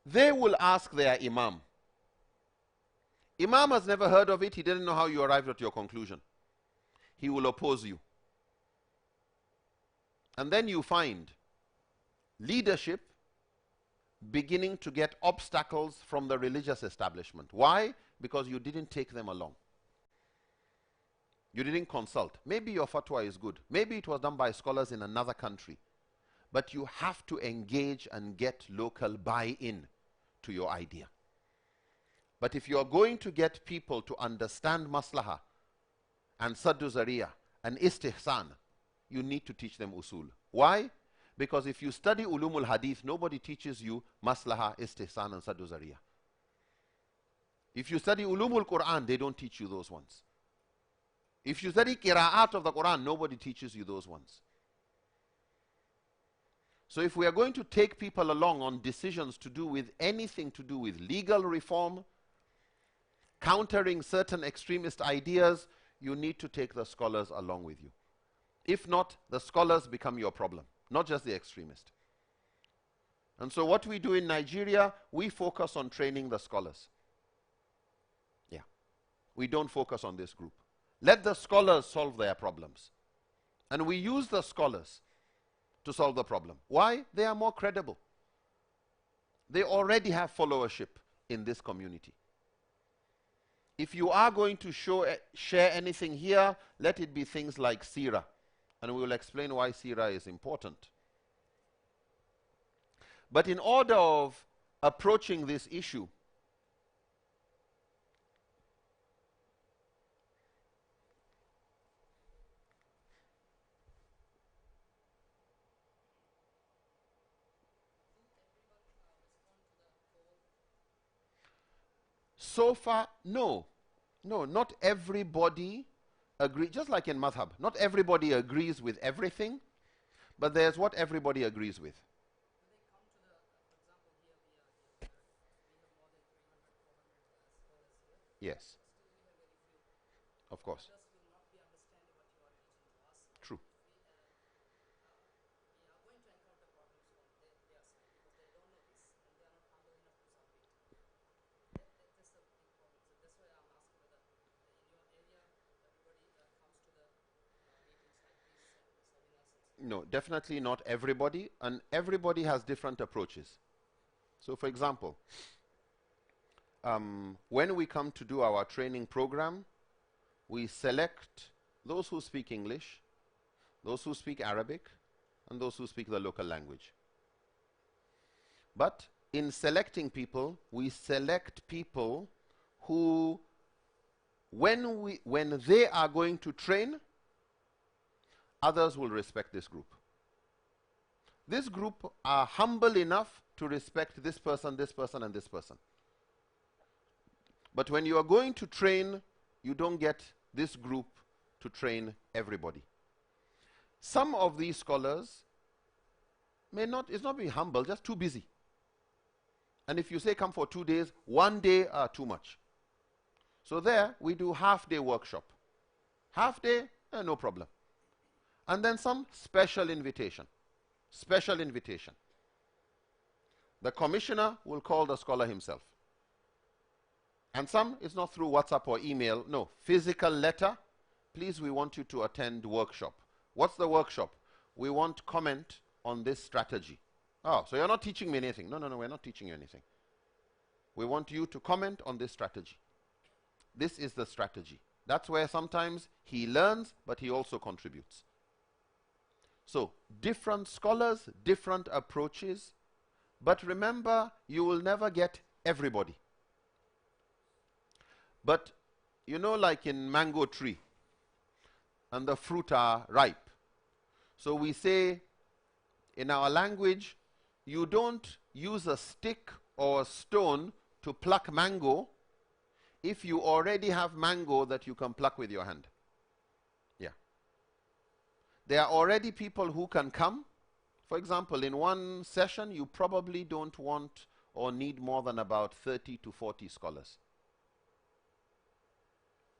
they will ask their imam. Imam has never heard of it, he didn't know how you arrived at your conclusion. He will oppose you. And then you find leadership beginning to get obstacles from the religious establishment. Why? Because you didn't take them along. You didn't consult. Maybe your fatwa is good. Maybe it was done by scholars in another country. But you have to engage and get local buy-in to your idea. But if you're going to get people to understand maslahah and Saddu Zariya and Istihsan, you need to teach them usul. Why? Because if you study ulumul hadith, nobody teaches you maslaha, istihsan and Saddu Zariya. If you study ulumul Quran, they don't teach you those ones. If you study qira'at of the Quran, nobody teaches you those ones. So if we are going to take people along on decisions to do with anything to do with legal reform, countering certain extremist ideas, you need to take the scholars along with you. If not, the scholars become your problem, not just the extremist. And so what we do in Nigeria, we focus on training the scholars. Yeah. We don't focus on this group. Let the scholars solve their problems. And we use the scholars to solve the problem. Why? They are more credible. They already have followership in this community. If you are going to share anything here, let it be things like Sirah. And we will explain why Sirah is important. But in order of approaching this issue, so far, no. No, not everybody agrees. Just like in madhab, not everybody agrees with everything, but there's what everybody agrees with. Yes. Of course. True. No, definitely not everybody, and everybody has different approaches. So for example, when we come to do our training program, we select those who speak English, those who speak Arabic, and those who speak the local language. But in selecting people, we select people who, when they are going to train, others will respect this group. This group are humble enough to respect this person, and this person. But when you are going to train, you don't get this group to train everybody. Some of these scholars is not being humble, just too busy. And if you say come for 2 days, 1 day are too much. So there, we do half-day workshop. Half day, no problem. And then some special invitation. Special invitation. The commissioner will call the scholar himself. And some, it's not through WhatsApp or email. No, physical letter. Please, we want you to attend workshop. What's the workshop? We want comment on this strategy. Oh, so you're not teaching me anything. No, we're not teaching you anything. We want you to comment on this strategy. This is the strategy. That's where sometimes he learns, but he also contributes. So, different scholars, different approaches. But remember, you will never get everybody. But, you know, like in mango tree, and the fruit are ripe. So we say, in our language, you don't use a stick or a stone to pluck mango if you already have mango that you can pluck with your hand. Yeah. There are already people who can come. For example, in one session, you probably don't want or need more than about 30 to 40 scholars.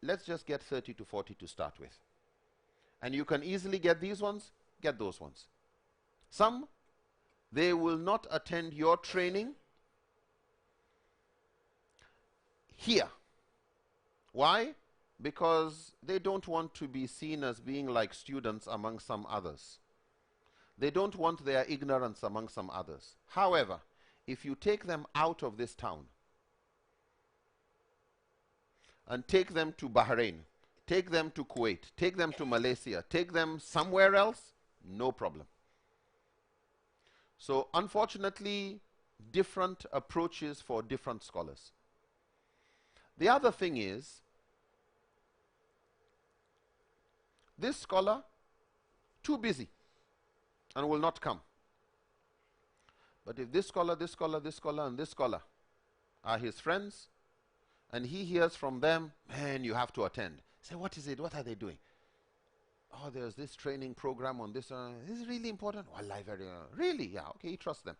Let's just get 30 to 40 to start with. And you can easily get these ones, get those ones. Some, they will not attend your training here. Why? Because they don't want to be seen as being like students among some others. They don't want their ignorance among some others. However, if you take them out of this town and take them to Bahrain, take them to Kuwait, take them to Malaysia, take them somewhere else, no problem. So unfortunately, different approaches for different scholars. The other thing is, This scholar, too busy and will not come. But if this scholar, this scholar, this scholar, and this scholar are his friends, and he hears from them, man, you have to attend. Say, what is it? What are they doing? Oh, there's this training program on this. This is really important. Wallahi, very, really? Yeah, okay, he trusts them.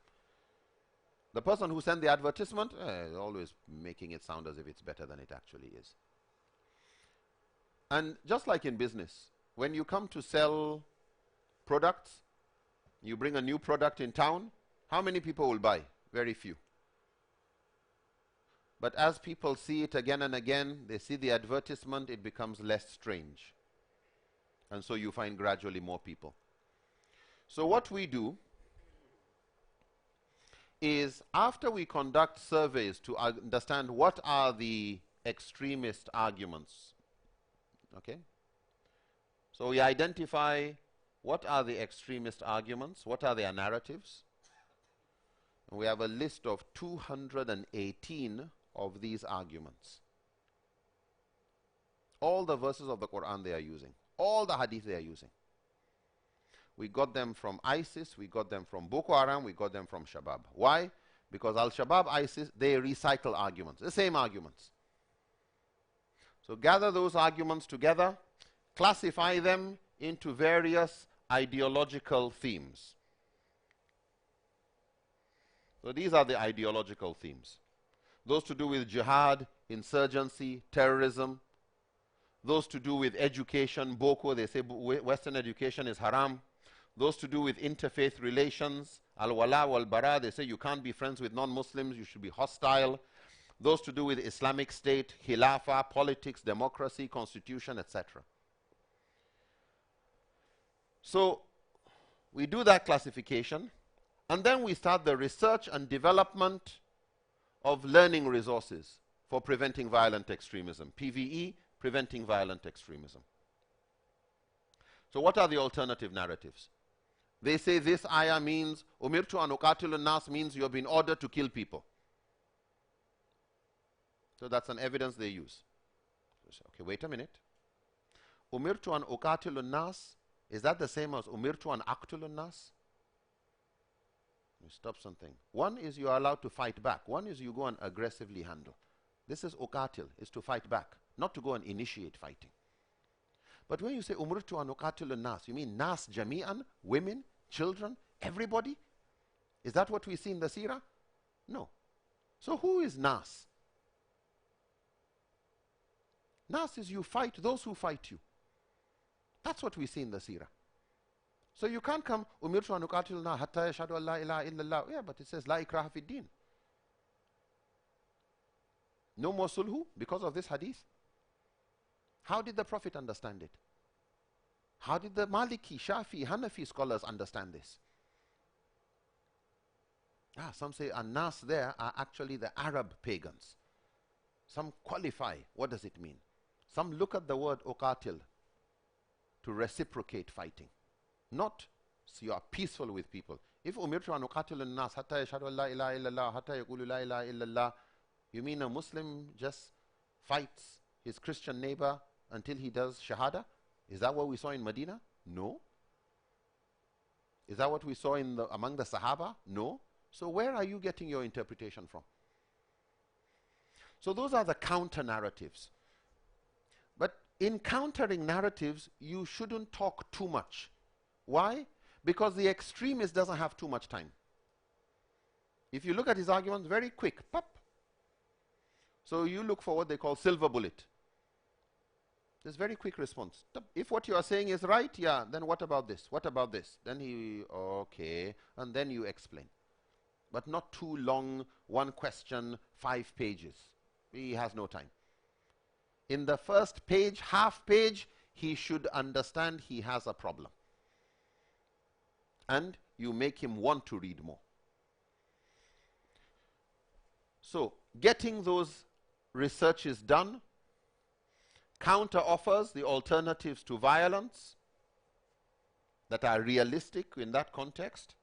The person who sent the advertisement is always making it sound as if it's better than it actually is. And just like in business, when you come to sell products, you bring a new product in town, how many people will buy? Very few. But as people see it again and again, they see the advertisement, it becomes less strange. And so you find gradually more people. So what we do is, after we conduct surveys to understand what are the extremist arguments, okay? So we identify what are the extremist arguments, what are their narratives. And we have a list of 218 of these arguments. All the verses of the Quran they are using, all the hadith they are using. We got them from ISIS, we got them from Boko Haram, we got them from Shabab. Why? Because Al-Shabaab, ISIS, they recycle arguments, the same arguments. So gather those arguments together, classify them into various ideological themes. So these are the ideological themes. Those to do with jihad, insurgency, terrorism. Those to do with education, Boko, they say Western education is haram. Those to do with interfaith relations, al-wala wal-bara, they say you can't be friends with non-Muslims, you should be hostile. Those to do with Islamic State, Khilafah, politics, democracy, constitution, etc. So we do that classification, and then we start the research and development of learning resources for preventing violent extremism, PVE, preventing violent extremism. So what are the alternative narratives? They say this ayah means, Umirtu an uqatilu nas means you have been ordered to kill people. So that's an evidence they use. Okay, wait a minute. Umirtu an uqatilu nas, is that the same as Umirtu an aqtulu nas? You stop something. One is you are allowed to fight back. One is you go and aggressively handle. This is uqatil, is to fight back, not to go and initiate fighting. But when you say Umirtu an uqatilu nas, you mean nas jami'an, women, children, everybody? Is that what we see in the seerah? No. So who is nas? Nas is you fight those who fight you. That's what we see in the seerah. So you can't come, Umirtu an uqatilu nas hatta yashhadu an la ilaha illallah. Yeah, but it says la ikraha fi din. No more sulhu because of this hadith. How did the Prophet understand it? How did the Maliki, Shafi, Hanafi scholars understand this? Some say An-Nas there are actually the Arab pagans. Some qualify. What does it mean? Some look at the word uqatil to reciprocate fighting. Not so you are peaceful with people. If Umirtu an uqatilu an-nas hatta yashhadu an la ilaha illallah hatta yaqulu la ilaha illallah, you mean a Muslim just fights his Christian neighbor until he does shahada? Is that what we saw in Medina? No. Is that what we saw among the Sahaba? No. So where are you getting your interpretation from? So those are the counter narratives. But in countering narratives, you shouldn't talk too much. Why? Because the extremist doesn't have too much time. If you look at his arguments, very quick, pop. So you look for what they call silver bullet. There's very quick response. If what you are saying is right, yeah, then what about this? What about this? Then okay, and then you explain. But not too long, one question, 5 pages. He has no time. In the first page, half page, he should understand he has a problem. And you make him want to read more. So, getting those researches done, counter offers the alternatives to violence that are realistic in that context.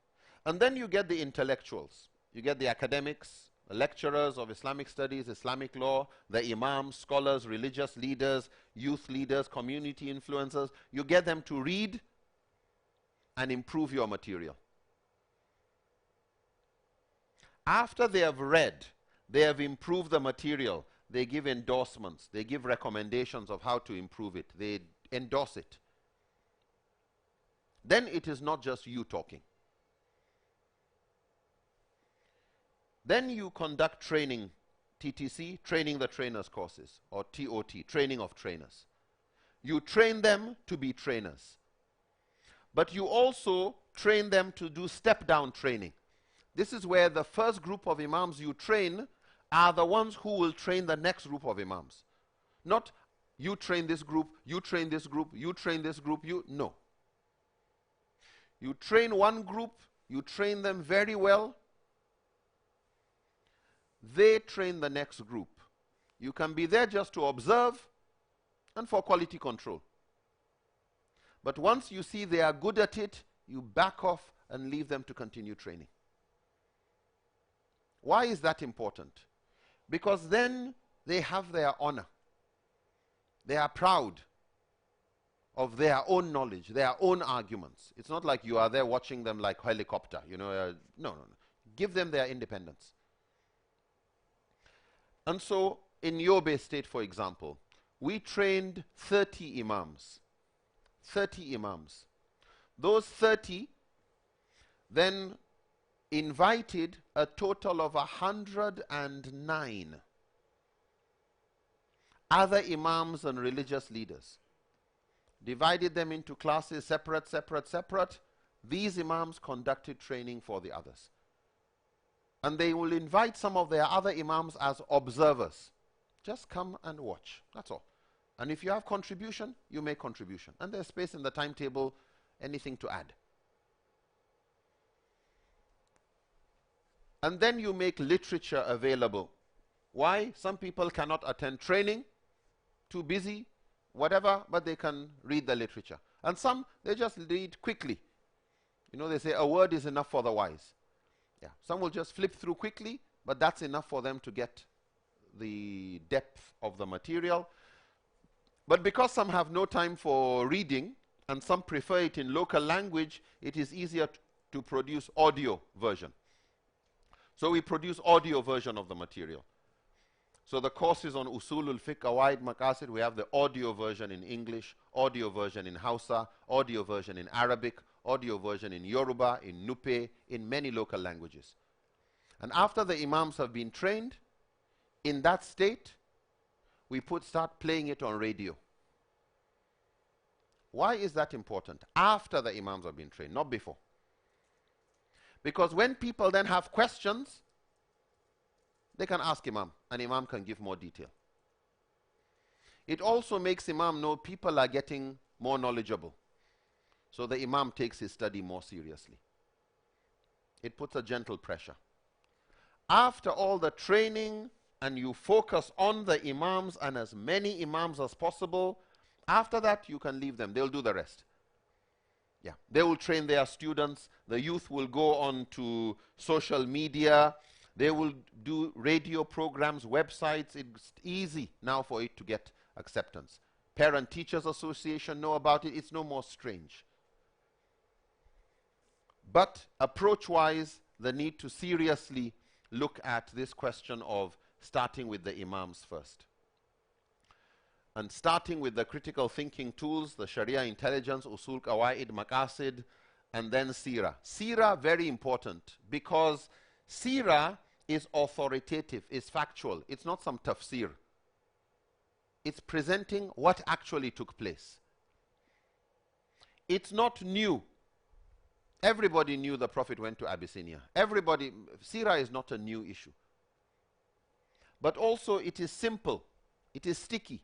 And then you get the intellectuals. You get the academics, lecturers of Islamic studies, Islamic law, the imams, scholars, religious leaders, youth leaders, community influencers. You get them to read and improve your material. After they have read, they have improved the material, they give endorsements, they give recommendations of how to improve it, they endorse it. Then it is not just you talking. Then you conduct training, TTC, training the trainers courses, or TOT, training of trainers. You train them to be trainers. But you also train them to do step-down training. This is where the first group of imams you train are the ones who will train the next group of imams. Not you train this group, you train this group, you train this group, no. You train one group, you train them very well, they train the next group. You can be there just to observe and for quality control. But once you see they are good at it, you back off and leave them to continue training. Why is that important? Because then they have their honor. They are proud of their own knowledge, their own arguments. It's not like you are there watching them like helicopter, no. Give them their independence. And so, in Yobe State, for example, we trained 30 imams. 30 imams. Those 30 then invited a total of 109 other imams and religious leaders. Divided them into classes, separate. These imams conducted training for the others. And they will invite some of their other imams as observers. Just come and watch. That's all. And if you have contribution, you make contribution. And there's space in the timetable, anything to add. And then you make literature available. Why? Some people cannot attend training, too busy, whatever, but they can read the literature. And some, they just read quickly. They say a word is enough for the wise. Yeah. Some will just flip through quickly, but that's enough for them to get the depth of the material. But because some have no time for reading, and some prefer it in local language, it is easier to produce audio version. So we produce audio version of the material. So the courses on Usulul Fiqh, Qawaid, Maqasid, we have the audio version in English, audio version in Hausa, audio version in Arabic, audio version in Yoruba, in Nupe, in many local languages. And after the imams have been trained, in that state, we start playing it on radio. Why is that important? After the imams have been trained, not before. Because when people then have questions, they can ask Imam, and Imam can give more detail. It also makes Imam know people are getting more knowledgeable. So the Imam takes his study more seriously. It puts a gentle pressure. After all the training, and you focus on the Imams and as many Imams as possible, after that you can leave them. They'll do the rest. Yeah, they will train their students. The youth will go on to social media. They will do radio programs, websites. It's easy now for it to get acceptance. Parent Teachers Association know about it. It's no more strange. But approach-wise, the need to seriously look at this question of starting with the imams first. And starting with the critical thinking tools, the Sharia intelligence, Usul, Qawaid, Maqasid, and then Sirah. Sirah, very important, because Sirah is authoritative, is factual. It's not some tafsir. It's presenting what actually took place. It's not new. Everybody knew the Prophet went to Abyssinia. Sirah is not a new issue. But also it is simple. It is sticky.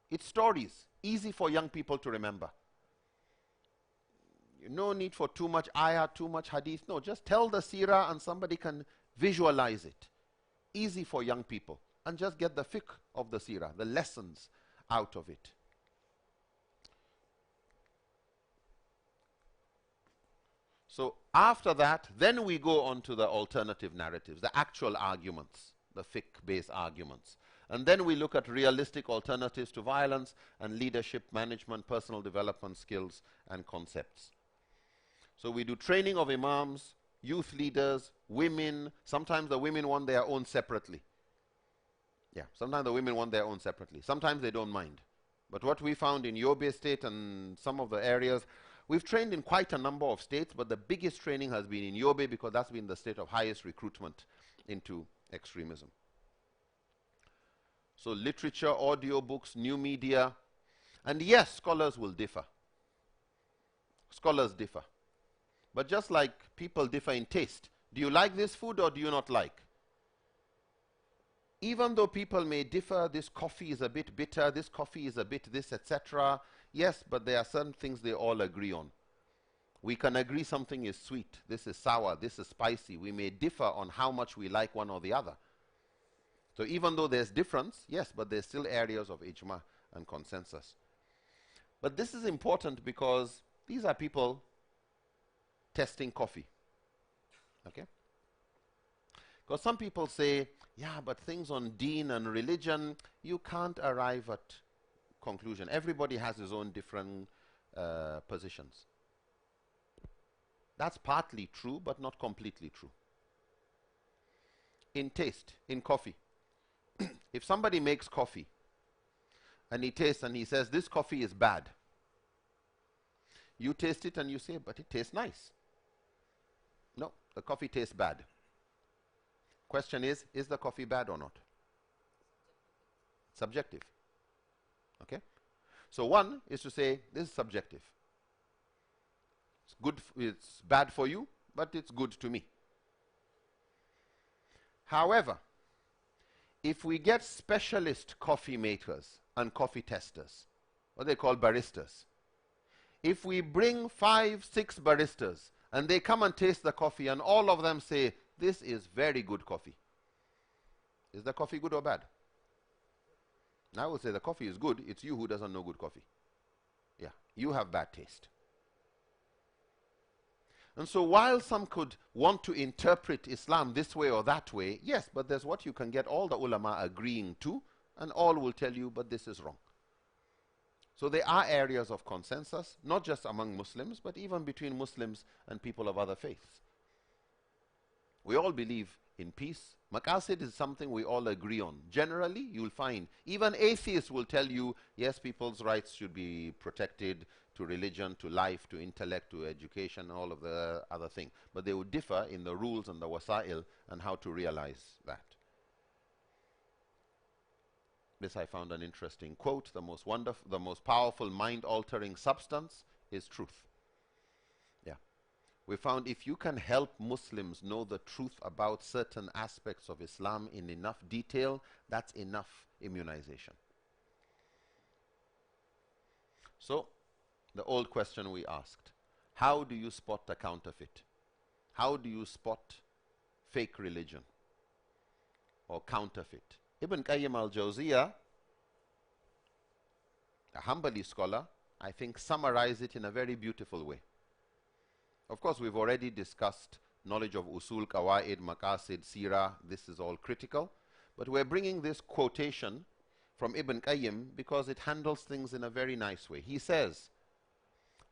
It's stories, easy for young people to remember. No need for too much ayah, too much hadith. No, just tell the seerah and somebody can visualize it. Easy for young people. And just get the fiqh of the seerah, the lessons out of it. So After that, then we go on to the alternative narratives, the actual arguments, the fiqh-based arguments. And then we look at realistic alternatives to violence and leadership, management, personal development skills, and concepts. So we do training of imams, youth leaders, women. Sometimes the women want their own separately. Yeah, sometimes the women want their own separately. Sometimes they don't mind. But what we found in Yobe State and some of the areas, we've trained in quite a number of states, but the biggest training has been in Yobe because that's been the state of highest recruitment into extremism. So literature, audio books, new media. And yes, scholars will differ. Scholars differ. But just like people differ in taste, do you like this food or do you not like? Even though people may differ, this coffee is a bit bitter, this coffee is a bit this, etc. Yes, but there are certain things they all agree on. We can agree something is sweet, this is sour, this is spicy. We may differ on how much we like one or the other. So even though there's difference, yes, but there's still areas of ijma and consensus. But this is important because these are people testing coffee. Okay? Because some people say, yeah, but things on deen and religion, you can't arrive at conclusion. Everybody has his own different positions. That's partly true, but not completely true. In taste, in coffee, if somebody makes coffee and he tastes and he says, this coffee is bad, you taste it and you say, but it tastes nice. No, the coffee tastes bad. Question is the coffee bad or not? Subjective. Okay? So one is to say, this is subjective. It's good, it's bad for you, but it's good to me. However, if we get specialist coffee makers and coffee testers, what they call baristas, if we bring 5, 6 baristas and they come and taste the coffee and all of them say, this is very good coffee. Is the coffee good or bad? I will say the coffee is good. It's you who doesn't know good coffee. Yeah, you have bad taste. And so while some could want to interpret Islam this way or that way, yes, but there's what you can get all the ulama agreeing to, and all will tell you, but this is wrong. So there are areas of consensus, not just among Muslims, but even between Muslims and people of other faiths. We all believe in peace. Maqasid is something we all agree on. Generally, you'll find, even atheists will tell you, yes, people's rights should be protected, to religion, to life, to intellect, to education, all of the other things. But they would differ in the rules and the wasa'il and how to realize that. This I found an interesting quote. The most powerful mind-altering substance is truth. Yeah. We found if you can help Muslims know the truth about certain aspects of Islam in enough detail, that's enough immunization. So, the old question we asked, how do you spot a counterfeit? How do you spot fake religion or counterfeit? Ibn Qayyim al-Jawziyah, a Hanbali scholar, I think summarized it in a very beautiful way. Of course, we've already discussed knowledge of usul, qawaid, maqasid, sirah. This is all critical. But we're bringing this quotation from Ibn Qayyim because it handles things in a very nice way. He says,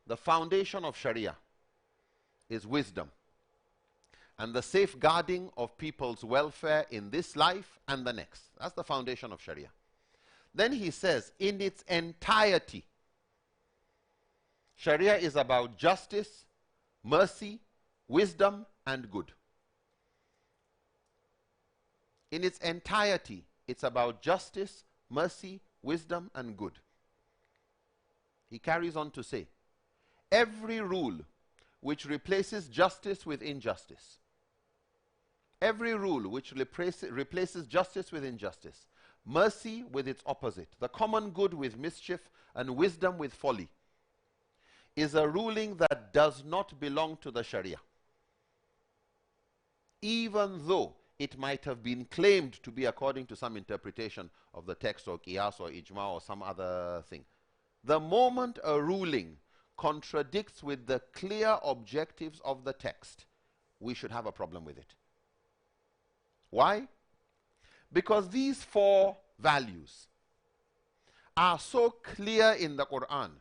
the foundation of Sharia is wisdom and the safeguarding of people's welfare in this life and the next. That's the foundation of Sharia. Then he says, in its entirety, Sharia is about justice, mercy, wisdom, and good. In its entirety, it's about justice, mercy, wisdom, and good. He carries on to say, every rule which replaces justice with injustice, every rule which replaces justice with injustice, mercy with its opposite, the common good with mischief, and wisdom with folly, is a ruling that does not belong to the Sharia, even though it might have been claimed to be according to some interpretation of the text or qiyas or ijma or some other thing. The moment a ruling contradicts with the clear objectives of the text, we should have a problem with it. Why? Because these four values are so clear in the Quran.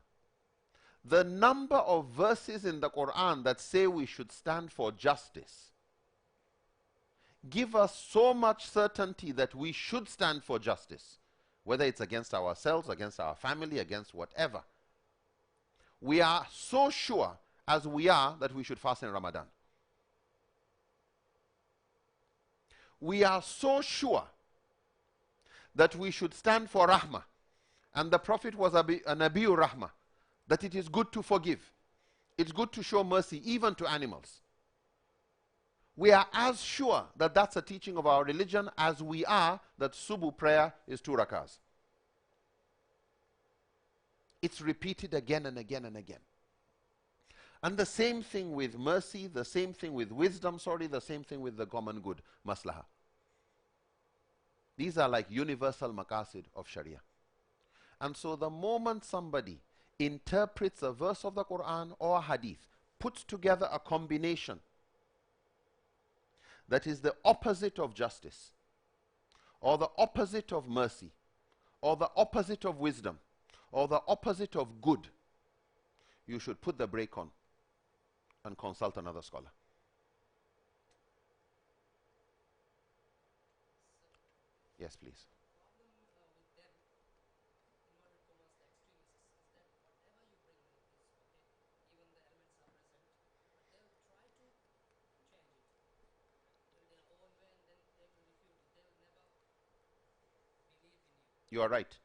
The number of verses in the Quran that say we should stand for justice give us so much certainty that we should stand for justice, whether it's against ourselves, against our family, against whatever. We are so sure as we are that we should fast in Ramadan. We are so sure that we should stand for Rahmah. And the Prophet was a Nabiur Rahmah, that it is good to forgive. It's good to show mercy even to animals. We are as sure that that's a teaching of our religion as we are that Subu prayer is 2 rakahs. It's repeated again and again and again. And the same thing with mercy, the same thing with wisdom, the same thing with the common good, maslaha. These are like universal maqasid of Sharia. And so the moment somebody interprets a verse of the Quran or a hadith, puts together a combination that is the opposite of justice, or the opposite of mercy, or the opposite of wisdom, or the opposite of good, you should put the brake on and consult another scholar. Yes, please. You are right.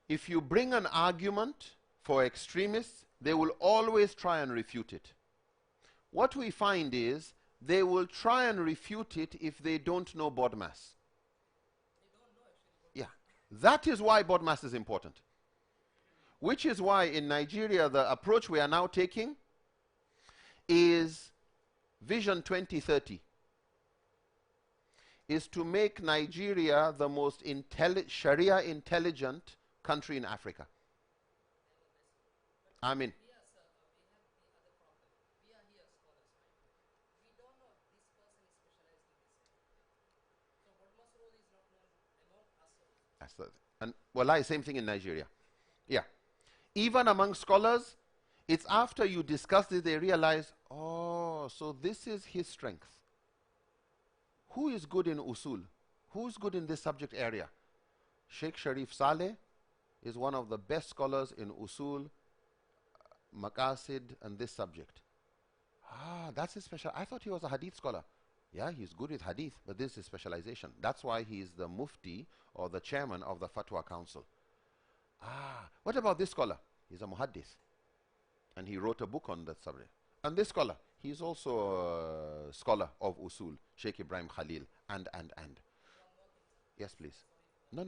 If you bring an argument for extremists, they will always try and refute it. What we find is they will try and refute it if they don't know Bodmas. Yeah, that is why Bodmas is important. Which is why in Nigeria the approach we are now taking is Vision 2030. Is to make Nigeria the most Sharia intelligent country in Africa. I mean, and wallahi, same thing in Nigeria. Yeah. Even among scholars, it's after you discuss it, they realize, oh, so this is his strength. Who is good in usul? Who is good in this subject area? Sheikh Sharif Saleh is one of the best scholars in usul, maqasid, and this subject. Ah, that's his special. I thought he was a hadith scholar. Yeah, he's good with hadith, but this is his specialization. That's why he's the mufti or the chairman of the Fatwa Council. Ah, what about this scholar? He's a muhaddith. And he wrote a book on that subject. And this scholar, he's also a scholar of usul, Sheikh Ibrahim Khalil, and. Yes, please. No.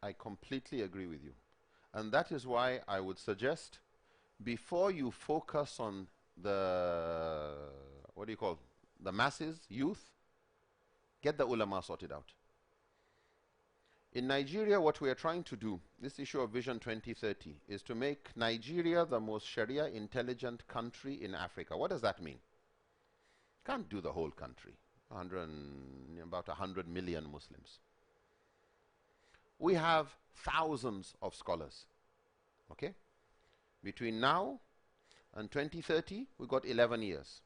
I completely agree with you. And that is why I would suggest, before you focus on the, what do you call, the masses, youth, get the ulama sorted out. In Nigeria, what we are trying to do, this issue of Vision 2030, is to make Nigeria the most Sharia intelligent country in Africa. What does that mean? Can't do the whole country. About 100 million Muslims. We have thousands of scholars. Okay? Between now and 2030, we've got 11 years.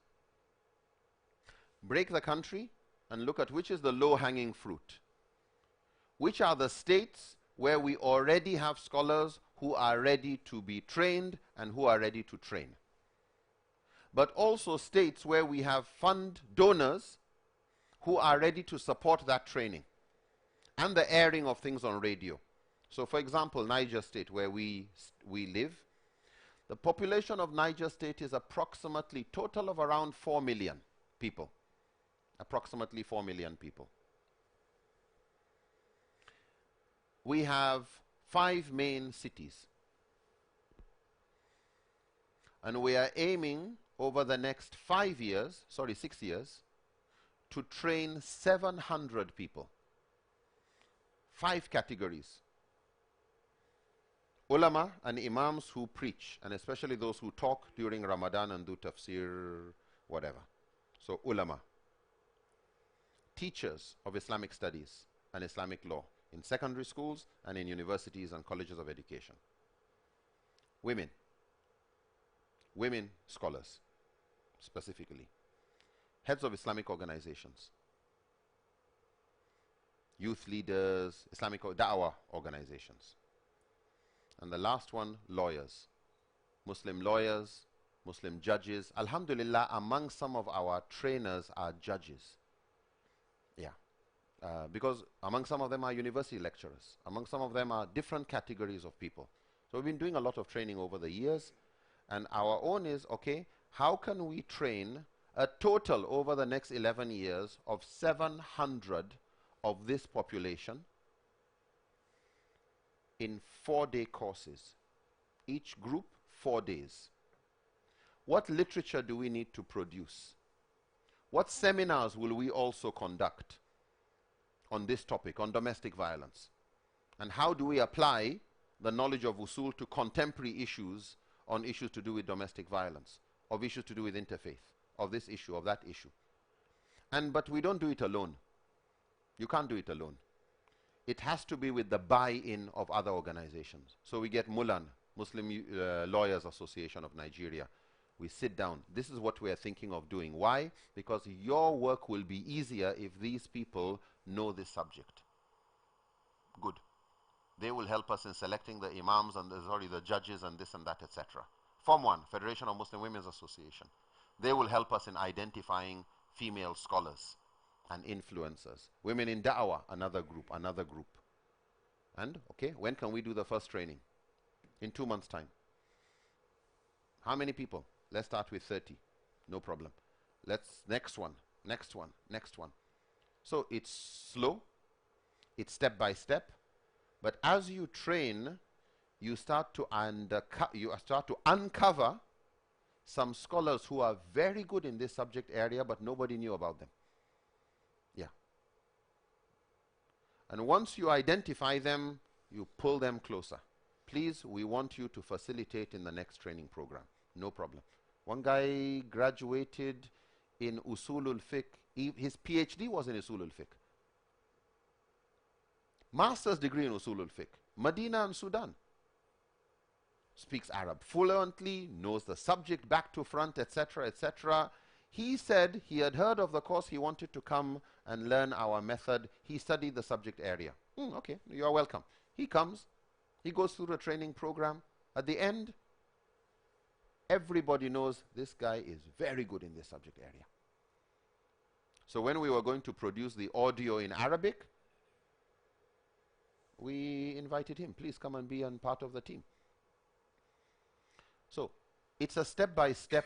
Break the country and look at which is the low-hanging fruit. Which are the states where we already have scholars who are ready to be trained and who are ready to train. But also states where we have fund donors who are ready to support that training and the airing of things on radio. So for example, Niger State, where we live, the population of Niger State is approximately total of around 4 million people. Approximately 4 million people. We have 5 main cities. And we are aiming over the next 6 years, to train 700 people. 5 categories. Ulama and imams who preach, and especially those who talk during Ramadan and do tafsir, whatever. So ulama. Teachers of Islamic studies and Islamic law in secondary schools and in universities and colleges of education. Women. Women scholars, specifically. Heads of Islamic organizations. Youth leaders, Islamic da'wah organizations. And the last one, lawyers. Muslim judges. Alhamdulillah, among some of our trainers are judges. Yeah. Because among some of them are university lecturers. Among some of them are different categories of people. So we've been doing a lot of training over the years. And our own is, okay, how can we train a total over the next 11 years of 700 of this population in 4-day courses? Each group, 4 days. What literature do we need to produce? What seminars will we also conduct on this topic, on domestic violence? And how do we apply the knowledge of usul to contemporary issues, on issues to do with domestic violence, of issues to do with interfaith, of this issue, of that issue? But we don't do it alone. You can't do it alone. It has to be with the buy-in of other organizations. So we get Mulan, Muslim Lawyers Association of Nigeria. We sit down. This is what we are thinking of doing. Why? Because your work will be easier if these people know this subject. Good. They will help us in selecting the imams and the judges and this and that, etc. Form 1, Federation of Muslim Women's Association. They will help us in identifying female scholars and influencers. Women in Da'wah, another group. And, okay, when can we do the first training? In 2 months' time. How many people? Let's start with 30. No problem. Next one. So it's slow. It's step by step. But as you train, you start to uncover some scholars who are very good in this subject area, but nobody knew about them. Yeah. And once you identify them, you pull them closer. Please, we want you to facilitate in the next training program. No problem. One guy graduated in Usulul Fiqh. His PhD was in Usulul Fiqh. Master's degree in Usulul Fiqh. Medina and Sudan. Speaks Arab fluently, knows the subject back to front, etc., etc. He said he had heard of the course. He wanted to come and learn our method. He studied the subject area. Okay, you are welcome. He comes. He goes through the training program. At the end, everybody knows this guy is very good in this subject area. So when we were going to produce the audio in Arabic, we invited him. Please come and be part of the team. So it's a step-by-step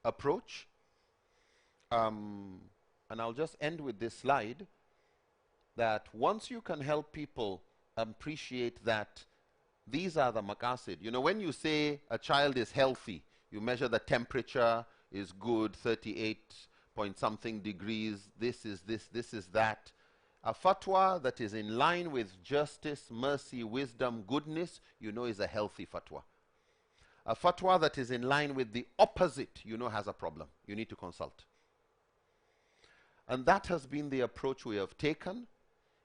approach. And I'll just end with this slide, that once you can help people appreciate that these are the maqasid. You know, when you say a child is healthy, you measure the temperature is good, 38 point something degrees, this is this, this is that. A fatwa that is in line with justice, mercy, wisdom, goodness, you know is a healthy fatwa. A fatwa that is in line with the opposite, you know has a problem. You need to consult. And that has been the approach we have taken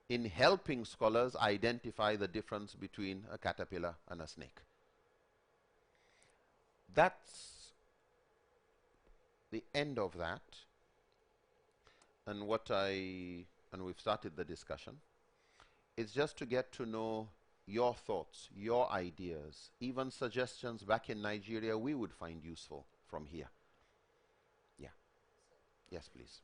in helping scholars identify the difference between a caterpillar and a snake. That's the end of that. And we've started the discussion. It's just to get to know your thoughts, your ideas, even suggestions back in Nigeria we would find useful from here. Yeah. Yes, please.